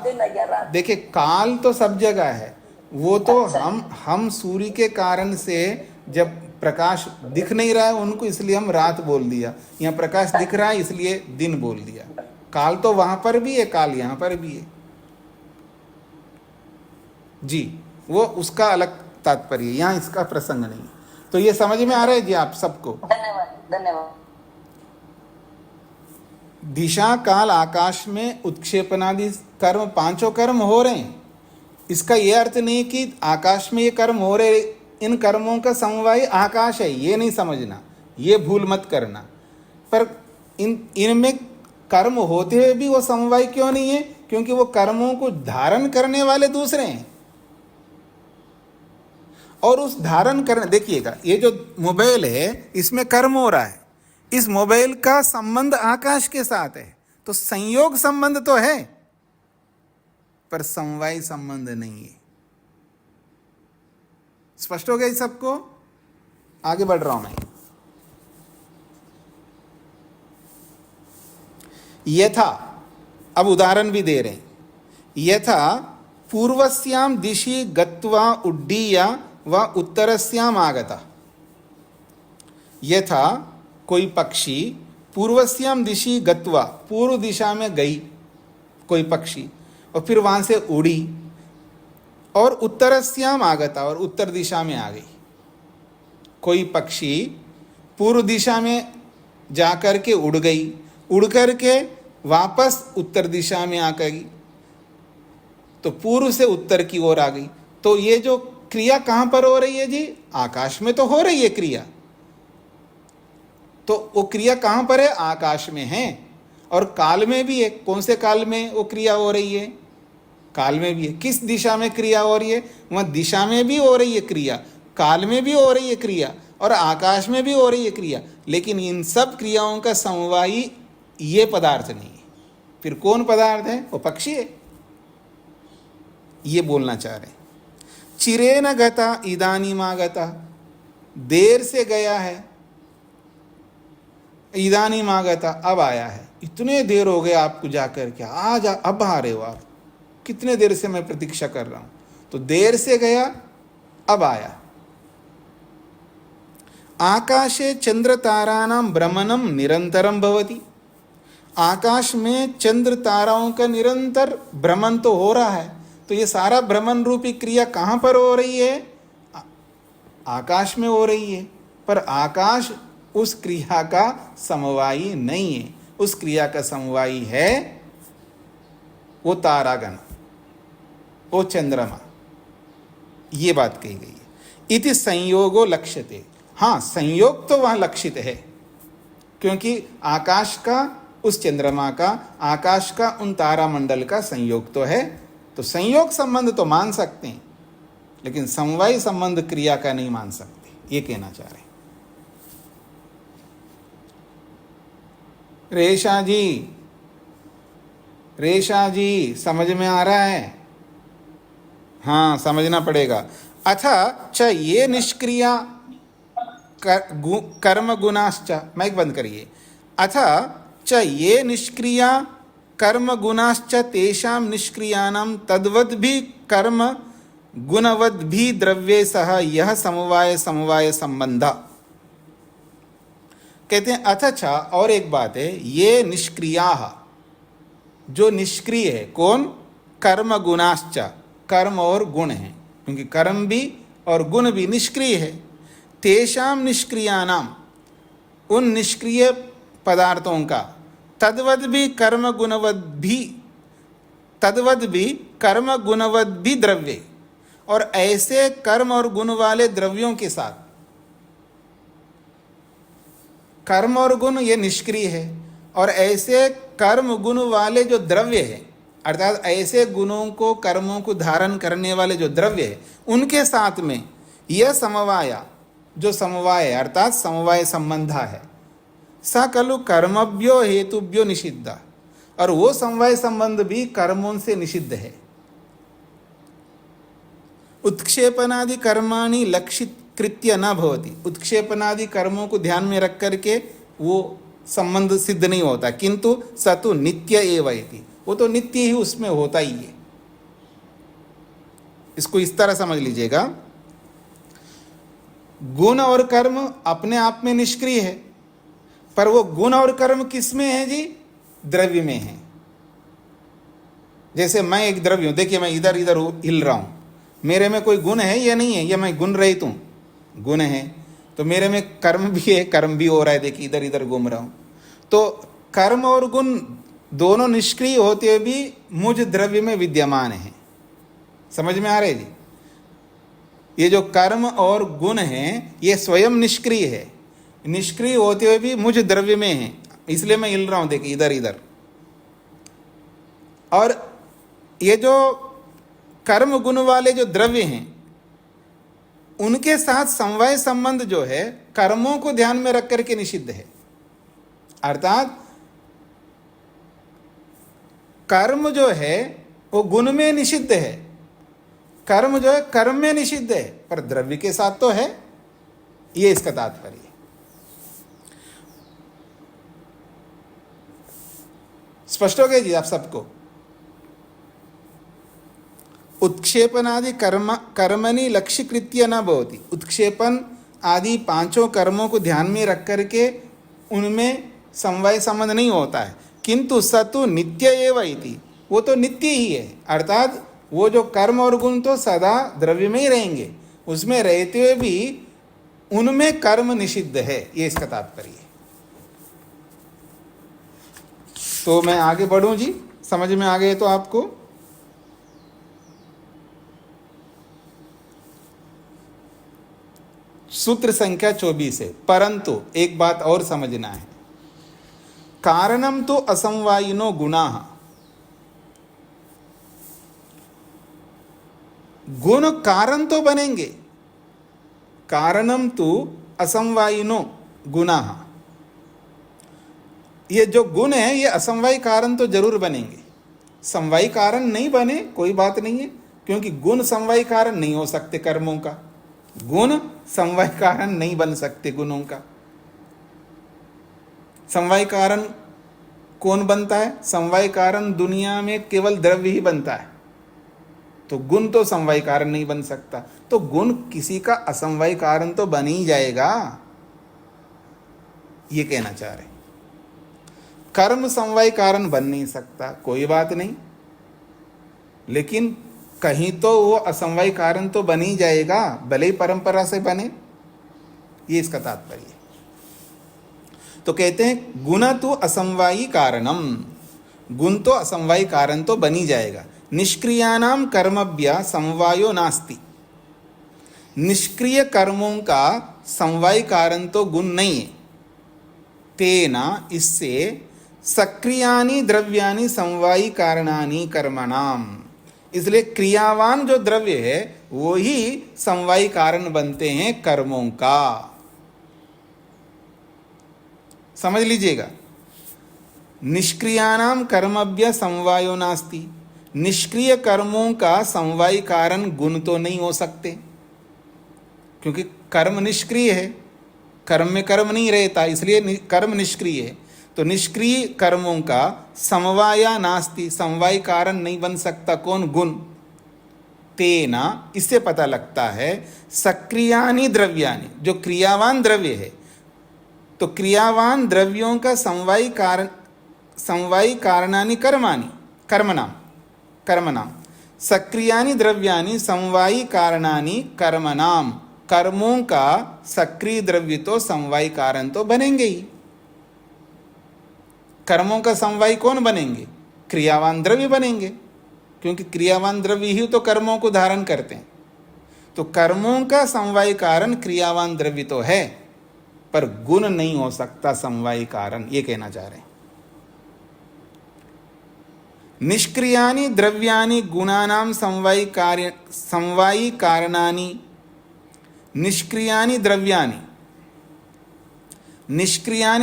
दिन है या रात? देखिए, काल तो सब जगह है। वो तो अच्छा। हम सूर्य के कारण से जब प्रकाश दिख नहीं रहा है उनको, इसलिए हम रात बोल दिया। यहाँ प्रकाश दिख रहा है इसलिए दिन बोल दिया। काल तो वहां पर भी है, काल यहाँ पर भी है जी। वो उसका अलग तात्पर्य, यहाँ इसका प्रसंग नहीं। तो ये समझ में आ रहा है जी आप सबको? धन्यवाद धन्यवाद। दिशा काल आकाश में उत्क्षेपणादि कर्म, पांचों कर्म हो रहे हैं। इसका यह अर्थ नहीं कि आकाश में ये कर्म हो रहे, इन कर्मों का समवाय आकाश है, ये नहीं समझना, ये भूल मत करना। पर इनमें कर्म होते हुए भी वो समवाय क्यों नहीं है? क्योंकि वो कर्मों को धारण करने वाले दूसरे हैं। और उस धारण करने, देखिएगा, ये जो मोबाइल है इसमें कर्म हो रहा है, इस मोबाइल का संबंध आकाश के साथ है, तो संयोग संबंध तो है पर समवाय संबंध नहीं है। स्पष्ट हो गया इस सबको? आगे बढ़ रहा हूं मैं। यथा, अब उदाहरण भी दे रहे हैं। यथा पूर्वस्याम दिशि गत्वा उड्डीय व उत्तरस्याम आगता। यथा कोई पक्षी पूर्वस्याम दिशि गत्वा, पूर्व दिशा में गई कोई पक्षी, और फिर वहां से उड़ी, और उत्तरस्याम आगता, और उत्तर दिशा में आ गई। कोई पक्षी पूर्व दिशा में जाकर के उड़ गई, उड़ करके वापस उत्तर दिशा में आ गई, तो पूर्व से उत्तर की ओर आ गई। तो ये जो क्रिया कहाँ पर हो रही है जी? आकाश में तो हो रही है क्रिया। तो वो क्रिया कहाँ पर है? आकाश में है। और काल में भी है। कौन से काल में वो क्रिया हो रही है? काल में भी है। किस दिशा में क्रिया हो रही है? वहाँ दिशा में भी हो रही है क्रिया, काल में भी हो रही है क्रिया, और आकाश में भी हो रही है क्रिया। लेकिन इन सब क्रियाओं का समवायी ये पदार्थ नहीं है। फिर कौन पदार्थ है? वो पक्षी है। ये बोलना चाह रहे हैं। चिरेन गता इदानीमागता, देर से गया है, इदानीमागता, अब आया है। इतने देर हो गए आपको जाकर के, आज अब आ रहे हो आप, कितने देर से मैं प्रतीक्षा कर रहा हूं। तो देर से गया, अब आया। आकाशे चंद्र तारानां भ्रमणम निरंतरम भवति। आकाश में चंद्र ताराओं का निरंतर भ्रमण तो हो रहा है। तो ये सारा भ्रमण रूपी क्रिया कहाँ पर हो रही है? आकाश में हो रही है। पर आकाश उस क्रिया का समवायी नहीं है। उस क्रिया का समवायी है वो तारागण, वो चंद्रमा। ये बात कही गई है। इति संयोगो लक्ष्यते। हाँ, संयोग तो वहाँ लक्षित है, क्योंकि आकाश का उस चंद्रमा का, आकाश का उन तारामंडल का संयोग तो है। तो संयोग संबंध तो मान सकते हैं, लेकिन समवाय संबंध क्रिया का नहीं मान सकते, ये कहना चाह रहे हैं। रेशा जी समझ में आ रहा है? हाँ, समझना पड़ेगा। अथ च ये निष्क्रिया, कर्म गुणाश्च, माइक बंद करिए, अथ च ये निष्क्रिया कर्म गुणाश्च तेषां निष्क्रियाणां तद्वद्भि कर्म गुणवद्भि द्रव्ये सह यह समवाय समवाय संबंध। कहते हैं अथच, और एक बात है, ये निष्क्रिया, जो निष्क्रिय है, कौन? कर्म गुणाश्च, कर्म और गुण है, क्योंकि कर्म भी और गुण भी निष्क्रिय है। तेषां निष्क्रियाणाम, उन निष्क्रिय पदार्थों का, तद्वद भी कर्म गुणवद भी कर्म गुणवद भी द्रव्य, और ऐसे कर्म और गुण वाले द्रव्यों के साथ, कर्म और गुण ये निष्क्रिय है, और ऐसे कर्म गुण वाले जो द्रव्य है, अर्थात ऐसे गुणों को कर्मों को धारण करने वाले जो द्रव्य है, उनके साथ में यह समवाय, जो समवाय अर्थात समवाय संबंध है, स खलु कर्मभ्यो हेतुभ्यो निषिद्ध, और वो समवाय संबंध भी कर्मों से निषिद्ध है। उत्क्षेपनादि कर्माणि लक्षित कृत्य न भवति, उत्क्षेपनादि कर्मों को ध्यान में रख करके वो संबंध सिद्ध नहीं होता, किंतु स तु नित्य एव इति, वो तो नित्य ही उसमें होता ही है। इसको इस तरह समझ लीजिएगा, गुण और कर्म अपने आप में निष्क्रिय है, पर वो गुण और कर्म किस में है जी? द्रव्य में है। जैसे मैं एक द्रव्य हूं, देखिए मैं इधर इधर हिल रहा हूं, मेरे में कोई गुण है या नहीं है? या मैं गुण रहित हूं? गुण है, तो मेरे में कर्म भी है, कर्म भी हो रहा है, देखिए इधर इधर घूम रहा हूं। तो कर्म और गुण दोनों निष्क्रिय होते हुए भी मुझ द्रव्य में विद्यमान है। समझ में आ रहे जी? ये जो कर्म और गुण है ये स्वयं निष्क्रिय है, निष्क्रिय होते हुए भी मुझ द्रव्य में है, इसलिए मैं हिल रहा हूं, देखिए इधर इधर। और ये जो कर्म गुण वाले जो द्रव्य हैं, उनके साथ समवाय संबंध जो है कर्मों को ध्यान में रख करके निषिद्ध है। अर्थात कर्म जो है वो गुण में निषिद्ध है, कर्म जो है कर्म में निषिद्ध है, पर द्रव्य के साथ तो है। ये इसका तात्पर्य है। स्पष्ट हो गया जी आप सबको? उत्क्षेपन आदि कर्मणि लक्ष्यकृत्य न भवति, उत्क्षेपन आदि पांचों कर्मों को ध्यान में रख करके उनमें समवाय संबंध नहीं होता है, किंतु सतु नित्य एव इति, वो तो नित्य ही है। अर्थात वो जो कर्म और गुण तो सदा द्रव्य में ही रहेंगे, उसमें रहते हुए भी उनमें कर्म निषिद्ध है, ये इसका तात्पर्य है। तो मैं आगे बढ़ूं जी, समझ में आ गए तो आपको? सूत्र संख्या 24 है। परंतु एक बात और समझना है, कारणम तो असमवायिनो गुणाः, गुण कारण तो बनेंगे, कारणम तो असमवायिनो गुणाः, ये जो गुण है ये असमवाय कारण तो जरूर बनेंगे। समवाय कारण नहीं बने कोई बात नहीं है, क्योंकि गुण समवाय कारण नहीं हो सकते कर्मों का, गुण समवाय कारण नहीं बन सकते गुणों का। समवाय कारण कौन बनता है? समवाय कारण दुनिया में केवल द्रव्य ही बनता है, तो गुण तो समवाय कारण नहीं बन सकता। तो गुण किसी का असमवाय कारण तो बन ही जाएगा, ये कहना चाह रहे। कर्म समवाय कारण बन नहीं सकता, कोई बात नहीं, लेकिन कहीं तो वो असमवाय कारण तो बन ही जाएगा, भले ही परंपरा से बने, ये इसका तात्पर्य है। तो कहते हैं गुण तो असमवायी कारणम, गुण तो असमवाय कारण तो बन ही जाएगा। निष्क्रियानाम कर्मभ्य समवायो नास्ति, निष्क्रिय कर्मों का समवाय कारण तो गुण नहीं है। तेना, इससे सक्रियानि द्रव्यानि समवायी कारणानि कर्मणाम, इसलिए क्रियावान जो द्रव्य है वो ही समवायी कारण बनते हैं कर्मों का। समझ लीजिएगा, निष्क्रियानाम कर्मभ्य समवायो नास्ति, निष्क्रिय कर्मों का समवायी कारण गुण तो नहीं हो सकते, क्योंकि कर्म निष्क्रिय है, कर्म में कर्म नहीं रहता, इसलिए कर्म निष्क्रिय है। तो निष्क्रिय कर्मों का समवाया नास्ति, समवाय कारण नहीं बन सकता। कौन? गुण। तेना, इससे पता लगता है सक्रियानि द्रव्यानि, जो क्रियावान द्रव्य है, तो क्रियावान द्रव्यों का समवायी कारणानि कर्माणि कर्मणाम सक्रियानि द्रव्यानि समवायी कारणानि कर्मणाम, कर्मों का सक्रिय द्रव्य तो समवायी कारण तो बनेंगे ही। कर्मों का समवायी कौन बनेंगे? क्रियावान द्रव्य बनेंगे, क्योंकि क्रियावान द्रव्य ही तो कर्मों को धारण करते हैं। तो कर्मों का समवायी कारण क्रियावान द्रव्य तो है, पर गुण नहीं हो सकता समवायी कारण, ये कहना चाह रहे हैं। निष्क्रियानि द्रव्यानि गुणानां समवायी कारणानि, निष्क्रियानि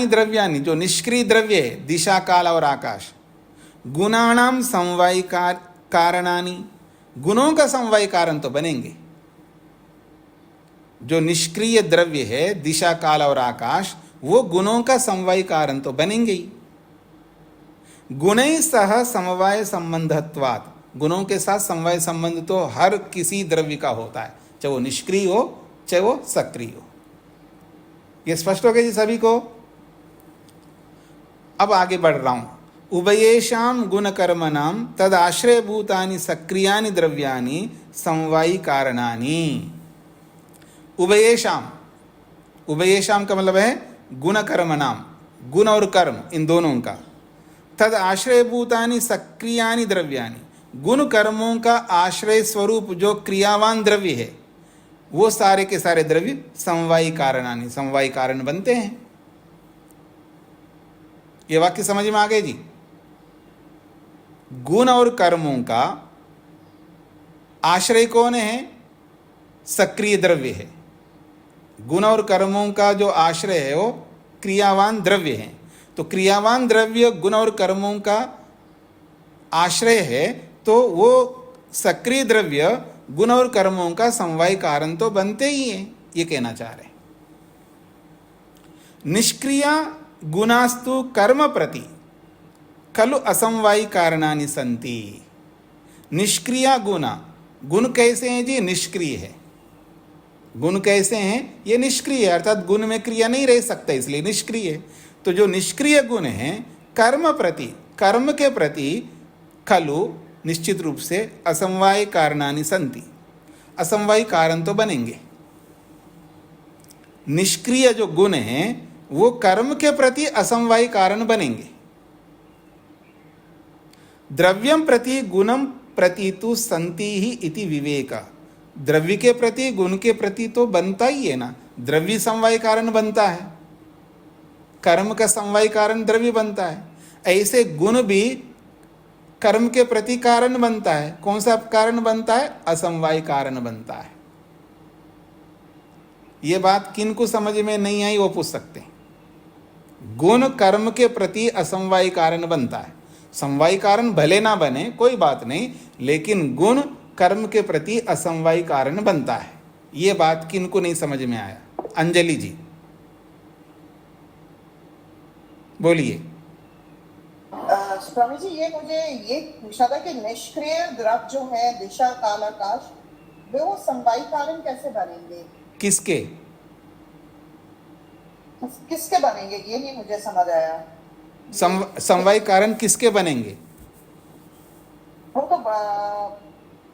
द्रव्यानि जो निष्क्रिय द्रव्य है, दिशा काल और आकाश, गुणानां समवायी कारणानि, गुणों का समवायी कारण तो बनेंगे। जो निष्क्रिय द्रव्य है, दिशा काल और आकाश, वो गुणों का समवायी कारण तो बनेंगे ही। गुणैः सह समवाय संबंधत्वात्, गुणों के साथ समवाय संबंध तो हर किसी द्रव्य का होता है, चाहे वो निष्क्रिय हो चाहे वो सक्रिय हो। ये स्पष्ट हो गया जी सभी को? अब आगे बढ़ रहा हूं। उभयेषां गुणकर्मणां तदाश्रयभूतानि सक्रियानि द्रव्यानि समवायी कारणानि। उभयेषां, उभयेषां का मतलब है गुणकर्मणां, गुण और कर्म इन दोनों का, तद आश्रयभूतानि सक्रियानि द्रव्यानि, गुण कर्मों का आश्रय स्वरूप जो क्रियावान द्रव्य है, वो सारे के सारे द्रव्य समवायी कारणानि, समवायी कारण बनते हैं। ये वाक्य समझ में आ गए जी? गुण और कर्मों का आश्रय कौन है? सक्रिय द्रव्य है। गुण और कर्मों का जो आश्रय है वो क्रियावान द्रव्य है। तो क्रियावान द्रव्य गुण और कर्मों का आश्रय है, तो वो सक्रिय द्रव्य गुण और कर्मों का समवाय कारण तो बनते ही हैं, ये कहना चाह रहे हैं। निष्क्रिय गुणास्तु कर्म प्रति खलु असमवायी कारणानि सन्ति। निष्क्रिय गुणा, गुण कैसे हैं जी? निष्क्रिय है। गुण कैसे हैं? ये निष्क्रिय है, अर्थात गुण में क्रिया नहीं रह सकता, इसलिए निष्क्रिय है। तो जो निष्क्रिय गुण हैं, कर्म प्रति, कर्म के प्रति खलु, निश्चित रूप से, असमवाय कारणानि सन्ति, असमवाय कारण तो बनेंगे। निष्क्रिय जो गुण हैं वो कर्म के प्रति असमवाय कारण बनेंगे। द्रव्यम प्रति गुणम प्रति तु सन्ति ही इति विवेक। द्रव्य के प्रति गुण के प्रति तो बनता ही है ना, द्रव्य समवाय कारण बनता है, कर्म का समवाय कारण द्रव्य बनता है। ऐसे गुण भी कर्म के प्रति कारण बनता है। कौन सा कारण बनता है? असमवाय कारण बनता है। ये बात किन को समझ में नहीं आई वो पूछ सकते हैं। गुण कर्म के प्रति असमवाय कारण बनता है, समवाय कारण भले ना बने कोई बात नहीं, लेकिन गुण कर्म के प्रति असमवाय कारण बनता है। ये बात किन को नहीं समझ में आया? अंजलि जी बोलिए। स्वामी जी, ये मुझे ये पूछना था कि निष्क्रिय द्रव्य जो है, दिशा काल आकाश, वे वो समवायी कारण कैसे बनेंगे? किसके किसके बनेंगे, ये नहीं मुझे समझ आया। समवाय कारण किसके बनेंगे? वो तो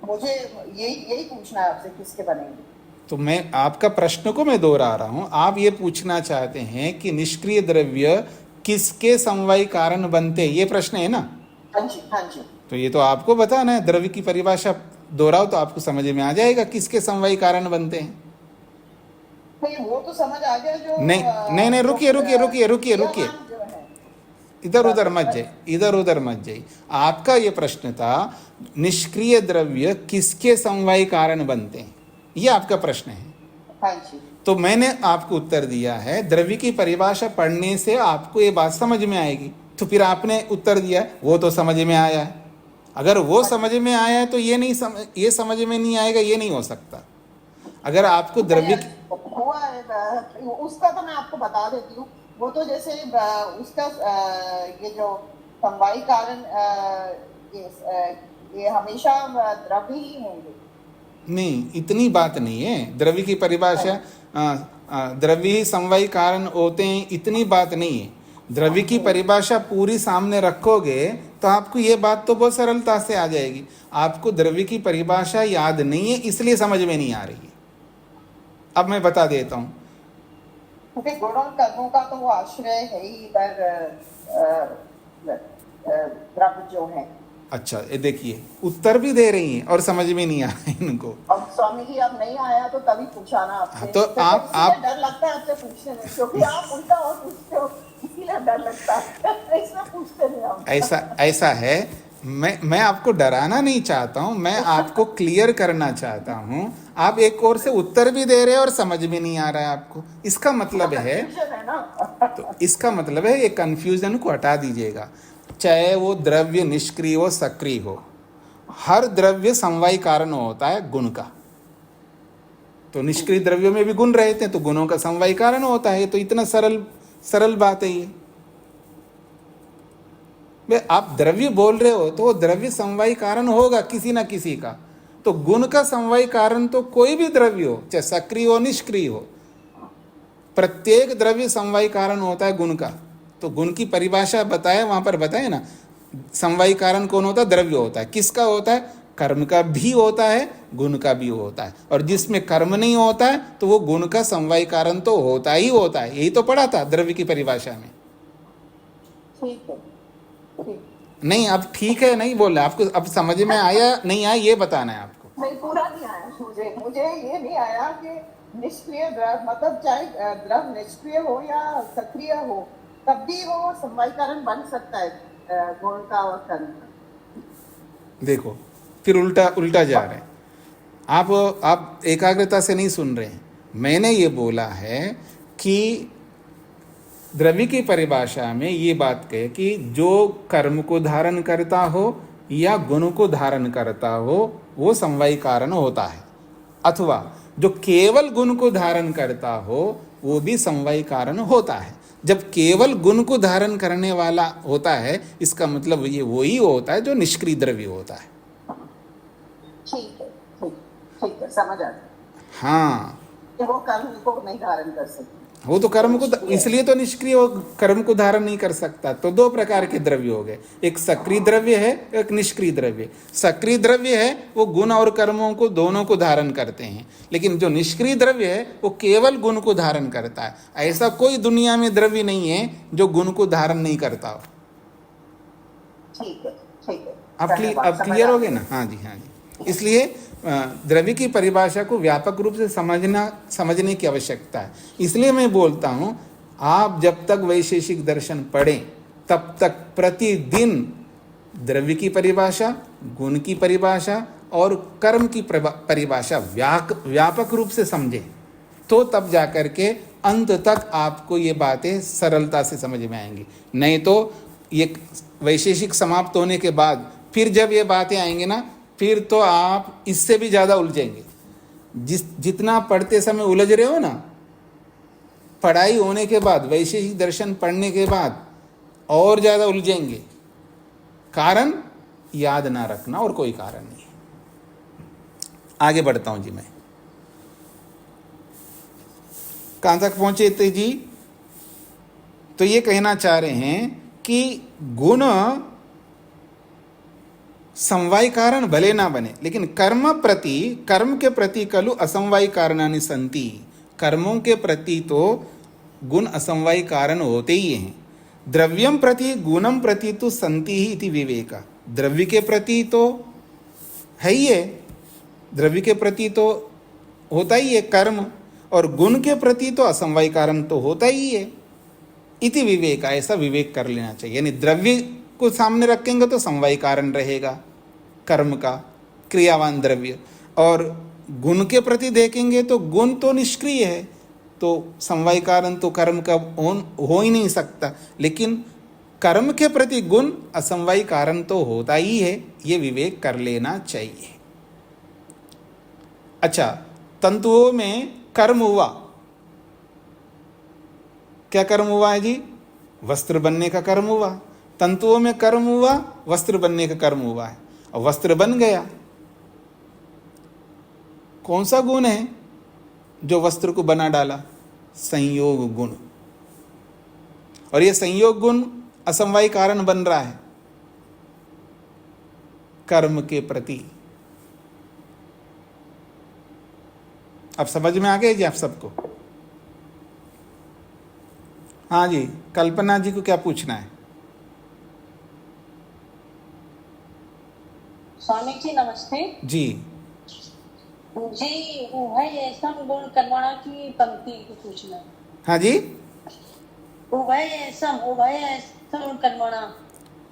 मुझे यही पूछना है आपसे, किसके बनेंगे। तो मैं आपका प्रश्न को मैं दोहरा रहा हूं। आप ये पूछना चाहते हैं कि निष्क्रिय द्रव्य किसके समवाय कारण बनते हैं, ये प्रश्न है ना? हाँ जी, हाँ जी। तो ये तो आपको बताना है, द्रव्य की परिभाषा दोहराओ तो आपको समझ में आ जाएगा किसके समवाय कारण बनते हैं। नहीं, वो तो समझ आ गया जो नहीं, रुकिए, इधर उधर मत जाइए। आपका ये प्रश्न था निष्क्रिय द्रव्य किसके समवाय कारण बनते हैं, ये आपका प्रश्न है। हाँ जी। तो मैंने आपको उत्तर दिया है, द्रव्य की परिभाषा पढ़ने से आपको ये बात समझ में आएगी। तो फिर आपने उत्तर दिया वो तो समझ में आया है। अगर वो समझ में आया है तो ये समझ में नहीं आएगा, ये नहीं हो सकता। अगर आपको द्रव्य हुआ है उसका तो मैं आपको बता देती हूँ। वो तो जैसे उसका ये जो समवायी कारण ये हमेशा द्रव्य ही होंगे। नहीं, इतनी बात नहीं है। द्रव्य की परिभाषा द्रव्य ही समवायी कारण होते हैं, इतनी बात नहीं है। द्रव्य की परिभाषा पूरी सामने रखोगे तो आपको ये बात तो बहुत सरलता से आ जाएगी। आपको द्रव्य की परिभाषा याद नहीं है, इसलिए समझ में नहीं आ रही है। अब मैं बता देता हूँ। क्योंकि गुण और कर्मों का तो वो आश्रय है ही इधर द्रव्य जो है। अच्छा, ये देखिए उत्तर भी दे रही हैं और समझ में नहीं आ रहा है इनको। अब स्वामी जी अब नहीं आया तो तभी पूछा ना आपसे। तो आप डर लगता है आपसे पूछने में, क्योंकि आप उल्टा और पूछते हो, इसीलिए डर लगता है। इसमें पूछते नहीं आप। ऐसा है, मैं आपको डराना नहीं चाहता हूँ, मैं आपको क्लियर करना चाहता हूँ। आप एक ओर से उत्तर भी दे रहे हैं और समझ में नहीं आ रहा है आपको। इसका मतलब है तो इसका मतलब है ये कंफ्यूजन को हटा दीजिएगा। चाहे वो द्रव्य निष्क्रिय हो सक्रिय हो, हर द्रव्य समवायी कारण होता है गुण का। तो निष्क्रिय द्रव्यों में भी गुण रहते हैं तो गुणों का समवायी कारण होता है। तो इतना सरल बात है ये। आप द्रव्य बोल रहे हो तो वो द्रव्य समवायी कारण होगा किसी ना किसी का। तो गुण का समवायी कारण तो कोई भी द्रव्य हो, चाहे सक्रिय हो निष्क्रिय हो, प्रत्येक द्रव्य समवायी कारण होता है गुण का। तो गुण की परिभाषा बताए, वहां पर बताए ना, समवायी कारण कौन होता है? द्रव्य होता है। किसका होता है? कर्म का भी होता है, गुण का भी होता है। और जिसमें कर्म नहीं होता है तो वो गुण का समवायी कारण तो होता ही होता है। यही तो पढ़ा था द्रव्य की परिभाषा में। ठीक है, नहीं, अब ठीक है नहीं बोल रहे आपको। अब समझ में आया नहीं आया ये बताना है आपको। नहीं पूरा नहीं आया मुझे ये नहीं आया कि निष्क्रिय द्रव मतलब चाहे द्रव निष्क्रिय हो या सक्रिय हो तब भी वो समवायी कारण बन सकता है गुण का और कर्म का। देखो फिर उल्टा जा रहे हैं आप एकाग्रता से नहीं सुन रहे हैं। मैंने ये बोला है कि द्रव्य की परिभाषा में ये बात कहे कि जो कर्म को धारण करता हो या गुण को धारण करता हो वो समवायी कारण होता है, अथवा जो केवल गुण को धारण करता हो वो भी समवायी कारण होता है। जब केवल गुण को धारण करने वाला होता है इसका मतलब ये वही होता है जो निष्क्रिय द्रव्य होता है। ठीक है समझ आ गया। हाँ, वो कर्म को नहीं धारण कर सकते। वो तो कर्म को इसलिए तो निष्क्रिय कर्म को धारण नहीं कर सकता। तो दो प्रकार के द्रव्य हो गए, एक सक्रिय द्रव्य है, एक निष्क्रिय द्रव्य। सक्रिय द्रव्य है वो गुण और कर्मों को दोनों को धारण करते हैं, लेकिन जो निष्क्रिय द्रव्य है वो केवल गुण को धारण करता है। ऐसा कोई दुनिया में द्रव्य नहीं है जो गुण को धारण नहीं करता हो। ठीक है अब क्लियर हो गए ना? हाँ जी। इसलिए द्रव्य की परिभाषा को व्यापक रूप से समझने की आवश्यकता है। इसलिए मैं बोलता हूं आप जब तक वैशेषिक दर्शन पढ़ें तब तक प्रतिदिन द्रव्य की परिभाषा, गुण की परिभाषा और कर्म की परिभाषा व्यापक रूप से समझें, तो तब जाकर के अंत तक आपको ये बातें सरलता से समझ में आएंगी। नहीं तो ये वैशेषिक समाप्त होने के बाद फिर जब ये बातें आएंगी ना, फिर तो आप इससे भी ज़्यादा उलझेंगे। जितना पढ़ते समय उलझ रहे हो ना, पढ़ाई होने के बाद, वैशेषिक दर्शन पढ़ने के बाद और ज़्यादा उलझेंगे। कारण याद ना रखना और कोई कारण नहीं है। आगे बढ़ता हूं जी मैं। कहाँ तक पहुंचे थे जी? तो ये कहना चाह रहे हैं कि गुण समवायी कारण भले ना बने, लेकिन कर्म के प्रति खलु असमवायी कारणानि सन्ति। कर्मों के प्रति तो गुण असमवायी कारण होते ही हैं। द्रव्यम प्रति गुणम प्रति तो सन्ति ही इति विवेका। द्रव्य के प्रति तो है ही है, द्रव्य के प्रति तो होता ही है कर्म, और गुण के प्रति तो असमवायी कारण तो होता ही है। इति विवेका, ऐसा विवेक कर लेना चाहिए। यानी द्रव्य को सामने रखेंगे तो समवायी कारण रहेगा कर्म का, क्रियावान द्रव्य, और गुण के प्रति देखेंगे तो गुण तो निष्क्रिय है, तो समवायी कारण तो कर्म का हो ही नहीं सकता। लेकिन कर्म के प्रति गुण असमवायी कारण तो होता ही है, ये विवेक कर लेना चाहिए। अच्छा, तंतुओं में कर्म हुआ। क्या कर्म हुआ है जी? वस्त्र बनने का कर्म हुआ। तंतुओं में कर्म हुआ, वस्त्र बनने का कर्म हुआ है, और वस्त्र बन गया। कौन सा गुण है जो वस्त्र को बना डाला? संयोग गुण। और यह संयोग गुण असमवाय कारण बन रहा है कर्म के प्रति। अब समझ में आ गए जी आप सबको? हाँ जी, कल्पना जी को क्या पूछना है? स्वामी जी नमस्ते जी जी। उभय ऐसा गुण कर्मणा की पंक्ति को पूछना है। हाँ जी, उभय ऐसा गुण कर्मणा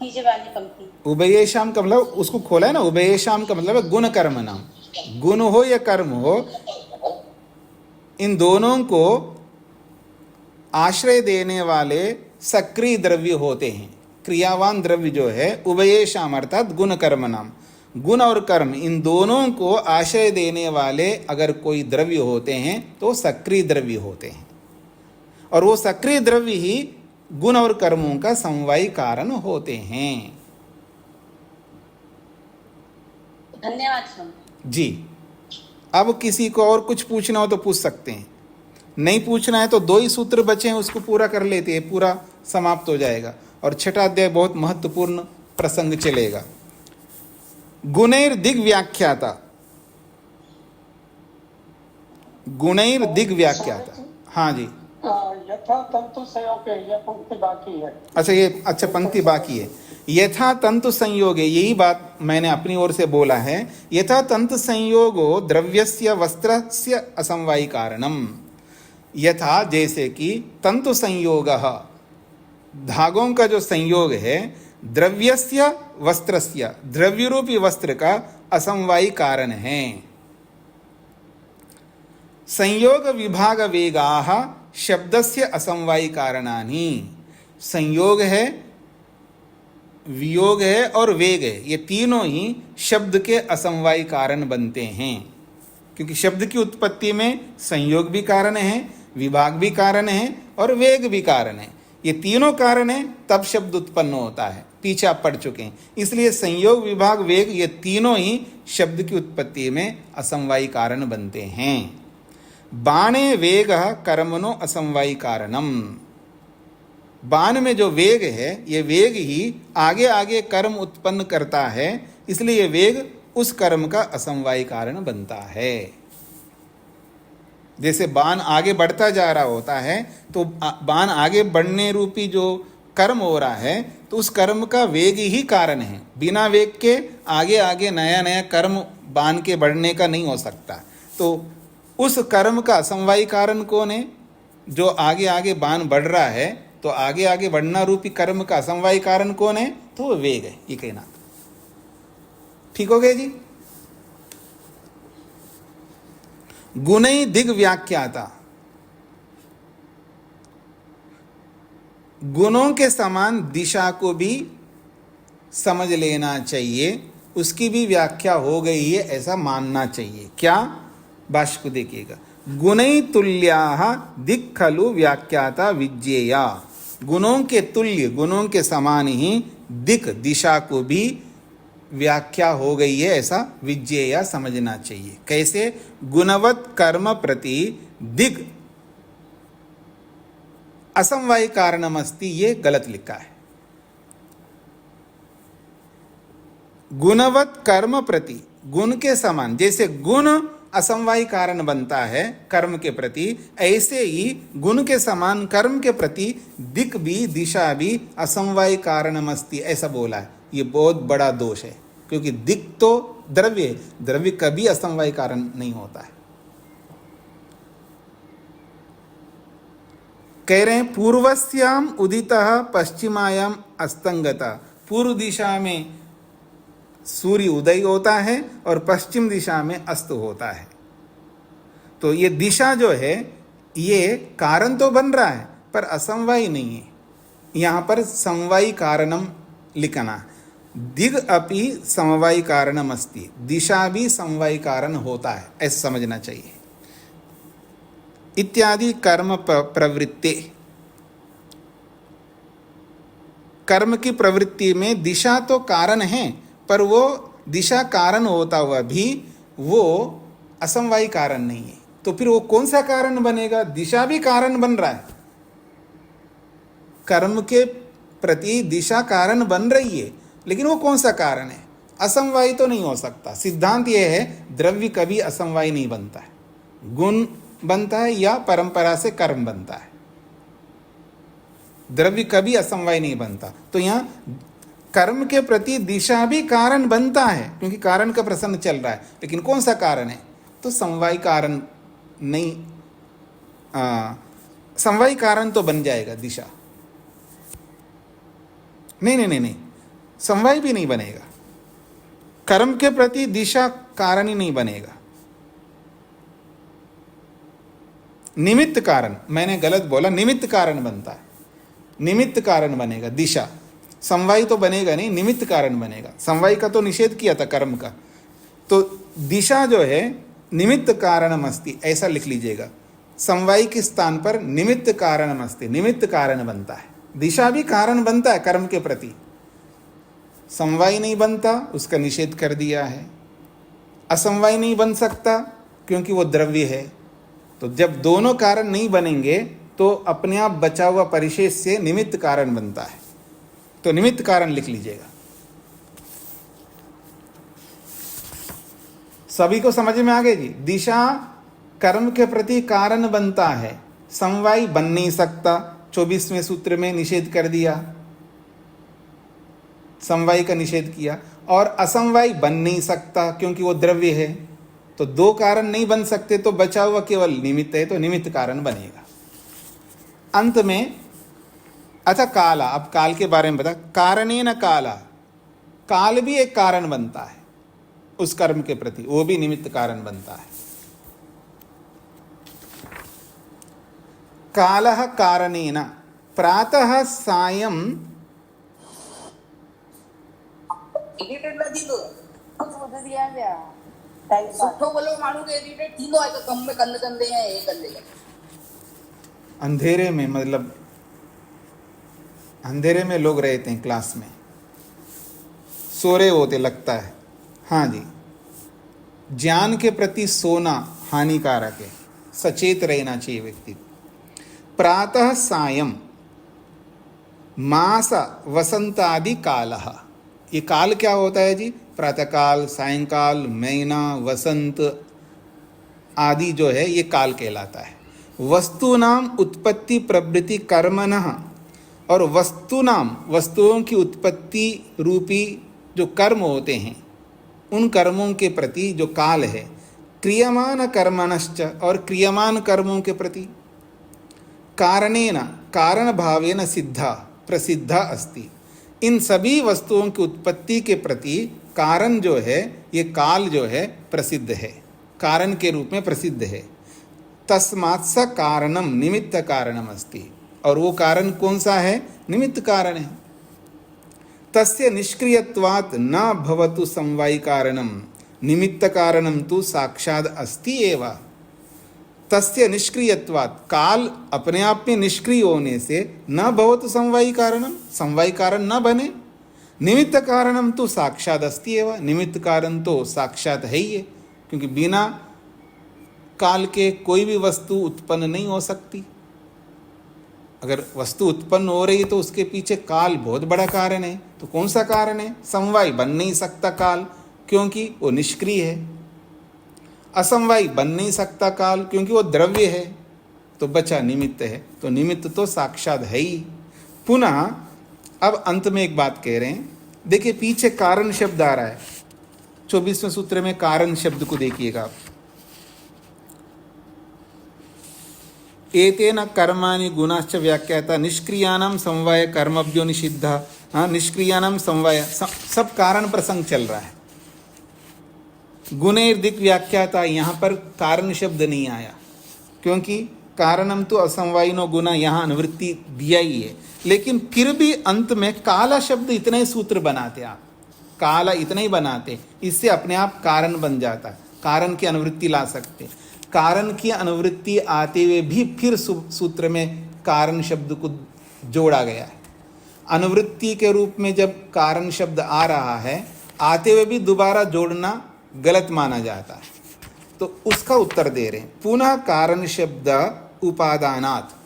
कीजिए वाली पंक्ति। उभयेषाम का मतलब उसको खोला है ना। उभयेषाम का मतलब है गुण कर्म नाम। गुण हो या कर्म हो, इन दोनों को आश्रय देने वाले सक्रिय द्रव्य होते हैं। क्रियावान द्रव्य जो है उभयेषाम अर्थात गुण कर्म नाम। गुण और कर्म इन दोनों को आश्रय देने वाले अगर कोई द्रव्य होते हैं तो सक्रिय द्रव्य होते हैं, और वो सक्रिय द्रव्य ही गुण और कर्मों का समवायी कारण होते हैं। धन्यवाद स्वामी जी। अब किसी को और कुछ पूछना हो तो पूछ सकते हैं, नहीं पूछना है तो 2 ही सूत्र बचे हैं, उसको पूरा कर लेते हैं, पूरा समाप्त हो जाएगा। और छठा अध्याय बहुत महत्वपूर्ण प्रसंग चलेगा। गुणैर दिग व्याख्याता। गुणैर दिग व्याख्याता। हाँ जी, यथा तंतु संयोग है, यह पंक्ति बाकी है। अच्छा पंक्ति बाकी है। यथा तंतु संयोगे, यही बात मैंने अपनी ओर से बोला है। यथा तंतु संयोगो द्रव्यस्य वस्त्रस्य असमवायी कारणम। यथा जैसे कि तंतु संयोगः, धागों का जो संयोग है, द्रव्यस्य वस्त्रस्य, द्रव्य रूपी वस्त्र का असमवायी कारण है। संयोग विभाग वेगाः शब्दस्य असमवायी कारणानि। संयोग है, वियोग है और वेग है, ये तीनों ही शब्द के असमवायी कारण बनते हैं। क्योंकि शब्द की उत्पत्ति में संयोग भी कारण है, विभाग भी कारण है और वेग भी कारण है। ये तीनों कारण है तब शब्द उत्पन्न होता है। पीछे आप पढ़ चुके हैं। इसलिए संयोग, विभाग, वेग ये तीनों ही शब्द की उत्पत्ति में असमवायी कारण बनते हैं। बाणे वेग कर्मणो असमवायी कारणम। बाण में जो वेग है, ये वेग ही आगे आगे कर्म उत्पन्न करता है, इसलिए ये वेग उस कर्म का असमवायी कारण बनता है। जैसे बाण आगे बढ़ता जा रहा होता है तो बाण आगे बढ़ने रूपी जो कर्म हो रहा है तो उस कर्म का वेग ही कारण है। बिना वेग के आगे आगे नया नया कर्म बाण के बढ़ने का नहीं हो सकता। तो उस कर्म का असमवायी कारण कौन है? जो आगे आगे बाण बढ़ रहा है, तो आगे आगे बढ़ना रूपी कर्म का असमवायी कारण कौन है? तो वो वेग है। ये कहना ठीक हो गया जी। गुणै दिग व्याख्याता। गुणों के समान दिशा को भी समझ लेना चाहिए, उसकी भी व्याख्या हो गई है ऐसा मानना चाहिए। क्या? भाष्य को देखिएगा। गुणै तुल्याः दिक् खलु व्याख्याता विज्ञेया। गुणों के तुल्य, गुणों के समान ही दिक्, दिशा को भी व्याख्या हो गई है ऐसा विज्ञेया समझना चाहिए। कैसे? गुणवत् कर्म प्रति दिग् असमवायी कारणमस्ति, ये गलत लिखा है। गुणवत् कर्म प्रति, गुण के समान, जैसे गुण असमवायी कारण बनता है कर्म के प्रति, ऐसे ही गुण के समान कर्म के प्रति दिक् भी, दिशा भी असमवायी कारणमस्ति ऐसा बोला है। ये बहुत बड़ा दोष है, क्योंकि दिक् तो द्रव्य है, द्रव्य कभी असमवायी कारण नहीं होता है। कह रहे हैं पूर्वस्याम उदितः पश्चिमायाम अस्तंगता। पूर्व दिशा में सूर्य उदय होता है और पश्चिम दिशा में अस्त होता है। तो ये दिशा जो है ये कारण तो बन रहा है पर असमवायी नहीं है। यहाँ पर समवायी कारणम लिखना। दिग अपि समवायी कारणम अस्ति, दिशा भी समवायी कारण होता है, ऐसा समझना चाहिए। इत्यादि कर्म प्रवृत्ति। कर्म की प्रवृत्ति में दिशा तो कारण है, पर वो दिशा कारण होता हुआ भी वो असमवायी कारण नहीं है। तो फिर वो कौन सा कारण बनेगा? दिशा भी कारण बन रहा है, कर्म के प्रति दिशा कारण बन रही है, लेकिन वो कौन सा कारण है? असमवायी तो नहीं हो सकता। सिद्धांत ये है, द्रव्य कभी असमवायी नहीं बनता है, गुण बनता है या परंपरा से कर्म बनता है, द्रव्य कभी असमवाय नहीं बनता। तो यहाँ कर्म के प्रति दिशा भी कारण बनता है, क्योंकि कारण का प्रसंग चल रहा है, लेकिन कौन सा कारण है? तो समवाय कारण नहीं, समवाय कारण तो बन जाएगा दिशा। नहीं, समवाय भी नहीं बनेगा, कर्म के प्रति दिशा कारण ही नहीं बनेगा। निमित्त कारण, मैंने गलत बोला, निमित्त कारण बनता है, निमित्त कारण बनेगा दिशा, समवाय तो बनेगा नहीं, निमित्त कारण बनेगा। समवाय का तो निषेध किया था कर्म का, तो दिशा जो है निमित्त कारणम अस्ति, ऐसा लिख लीजिएगा। समवाय के स्थान पर निमित्त कारणम अस्ति, निमित्त कारण बनता है। दिशा भी कारण बनता है कर्म के प्रति, समवाय नहीं बनता, उसका निषेध कर दिया है। असमवाय नहीं बन सकता क्योंकि वो द्रव्य है। तो जब दोनों कारण नहीं बनेंगे तो अपने आप बचा हुआ परिशेष से निमित्त कारण बनता है। तो निमित्त कारण लिख लीजिएगा। सभी को समझ में आ गई जी? दिशा कर्म के प्रति कारण बनता है, समवाय बन नहीं सकता। 24वें सूत्र में निषेध कर दिया, समवाय का निषेध किया। और असमवाय बन नहीं सकता क्योंकि वो द्रव्य है। तो दो कारण नहीं बन सकते, तो बचा हुआ केवल निमित्त है, तो निमित्त कारण बनेगा। अंत में अच्छा काला, अब काल के बारे में बता। कारणे न काला, काल भी एक कारण बनता है उस कर्म के प्रति, वो भी निमित्त कारण बनता है। कालः कारणेन प्रातः सायं इरिटेट न थींदो, कुछ ॿुधी दिया पिया सुठो भलो माण्हू खे इरिटेट थींदो आहे त कम में कंदे ऐं हे कंदे। अंधेरे में, मतलब अंधेरे में लोग रहते हैं क्लास में, सो रहे होते लगता है। हाँ जी, ज्ञान के प्रति सोना हानिकारक है, सचेत रहना चाहिए व्यक्ति को। प्रातः सायं मास वसंतादि कालः, ये काल क्या होता है जी? प्रातःकाल, सायंकाल, महीना, वसंत आदि जो है ये काल कहलाता है। वस्तूनाम उत्पत्ति प्रवृत्ति कर्मणः, और वस्तुनाम, वस्तुओं की उत्पत्ति रूपी जो कर्म होते हैं, उन कर्मों के प्रति जो काल है। क्रियमान कर्मणश्च, और क्रियमान कर्मों के प्रति। कारणेन, कारण भावेन सिद्धा प्रसिद्धा अस्ति, इन सभी वस्तुओं की उत्पत्ति के प्रति कारण जो है, ये काल जो है प्रसिद्ध है, कारण के रूप में प्रसिद्ध है। तस्मात् स कारणम निमित्त कारणम अस्ति, और वो कारण कौन सा है? निमित्त कारण है। तस्य निष्क्रियत्वात् न भवतु समवायी कारणम, निमित्त कारणम तु साक्षात् अस्ति एव। तस्य निष्क्रियत्वात्, काल अपने आप में निष्क्रिय होने से न भवतु समवायी कारणम, समवायी कारण न बने। निमित्त कारणम तो साक्षात अस्ति एव, निमित्त कारण तो साक्षात है ही है, क्योंकि बिना काल के कोई भी वस्तु उत्पन्न नहीं हो सकती। अगर वस्तु उत्पन्न हो रही है तो उसके पीछे काल बहुत बड़ा कारण है। तो कौन सा कारण है? समवाय बन नहीं सकता काल, क्योंकि वो निष्क्रिय है। असमवाय बन नहीं सकता काल, क्योंकि वो द्रव्य है। तो बचा निमित्त है, तो निमित्त तो साक्षात है ही। पुनः अब अंत में एक बात कह रहे हैं, देखिए पीछे कारण शब्द आ रहा है 24वें सूत्र में। कारण शब्द को देखिएगा आप। एतेन कर्माणि गुणाश्च व्याख्याता निष्क्रियानां समवाय कर्मभ्यो निषिद्धा। हाँ, निष्क्रियानां समवाय, सब कारण प्रसंग चल रहा है। गुणेर दिक् व्याख्याता, यहाँ पर कारण शब्द नहीं आया, क्योंकि कारणम तो असमवायिनो गुना, यहाँ अनुवृत्ति दिया ही है। लेकिन फिर भी अंत में काला शब्द, इतने ही सूत्र बनाते आप, काला इतना ही बनाते, इससे अपने आप कारण बन जाता, कारण की अनुवृत्ति ला सकते। कारण की अनुवृत्ति आते हुए भी फिर सूत्र में कारण शब्द को जोड़ा गया है। अनुवृत्ति के रूप में जब कारण शब्द आ रहा है, आते हुए भी दोबारा जोड़ना गलत माना जाता है। तो उसका उत्तर दे रहे हैं, पुनः कारण शब्द उपादानात्।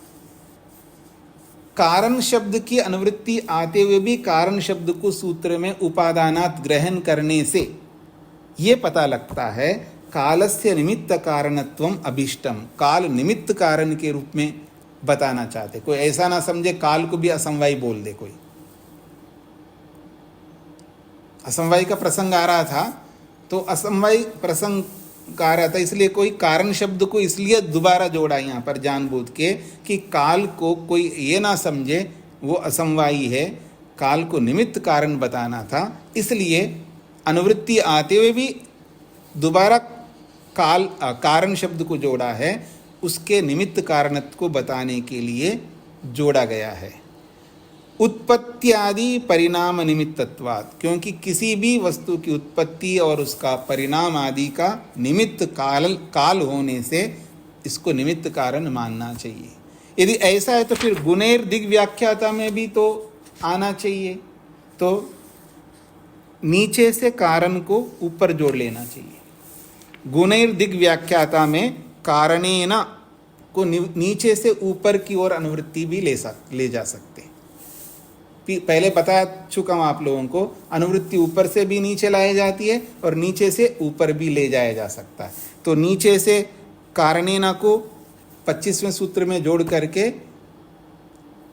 कारण शब्द की अनुवृत्ति आते हुए भी कारण शब्द को सूत्र में उपादानात् ग्रहण करने से ये पता लगता है कालस्य निमित्त कारणत्वम अभिष्टम। काल निमित्त कारण के रूप में बताना चाहते। कोई ऐसा ना समझे काल को भी असमवायी बोल दे। कोई असमवायी का प्रसंग आ रहा था तो असमवायी प्रसंग आ रहा था, इसलिए कोई कारण शब्द को इसलिए दोबारा जोड़ा यहाँ पर जानबूझ के कि काल को कोई ये ना समझे वो असमवायी है। काल को निमित्त कारण बताना था, इसलिए अनुवृत्ति आते हुए भी दोबारा कारण शब्द को जोड़ा है, उसके निमित्त कारणत्व को बताने के लिए जोड़ा गया है। उत्पत्ति आदि परिणाम निमित्तत्वात्, क्योंकि किसी भी वस्तु की उत्पत्ति और उसका परिणाम आदि का निमित्त काल होने से इसको निमित्त कारण मानना चाहिए। यदि ऐसा है तो फिर गुणेर दिग व्याख्याता में भी तो आना चाहिए, तो नीचे से कारण को ऊपर जोड़ लेना चाहिए। गुणेर दिग व्याख्याता में कारणेन को नीचे से ऊपर की ओर अनुवृत्ति भी ले जा सकते हैं। पहले बता चुका हूँ आप लोगों को, अनुवृत्ति ऊपर से भी नीचे लाई जाती है और नीचे से ऊपर भी ले जाया जा सकता है। तो नीचे से कारणेन को 25वें सूत्र में जोड़ करके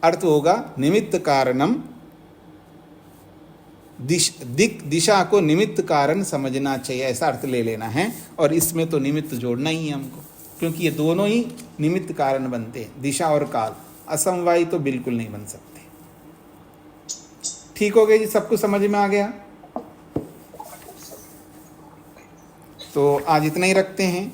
अर्थ होगा निमित्त कारणम। दिशा को निमित्त कारण समझना चाहिए, ऐसा अर्थ ले लेना है। और इसमें तो निमित्त जोड़ना ही है हमको, क्योंकि ये दोनों ही निमित्त कारण बनते हैं, दिशा और काल। असमवायी तो बिल्कुल नहीं बन सकते। ठीक हो गया जी, सबको समझ में आ गया? तो आज इतना ही रखते हैं।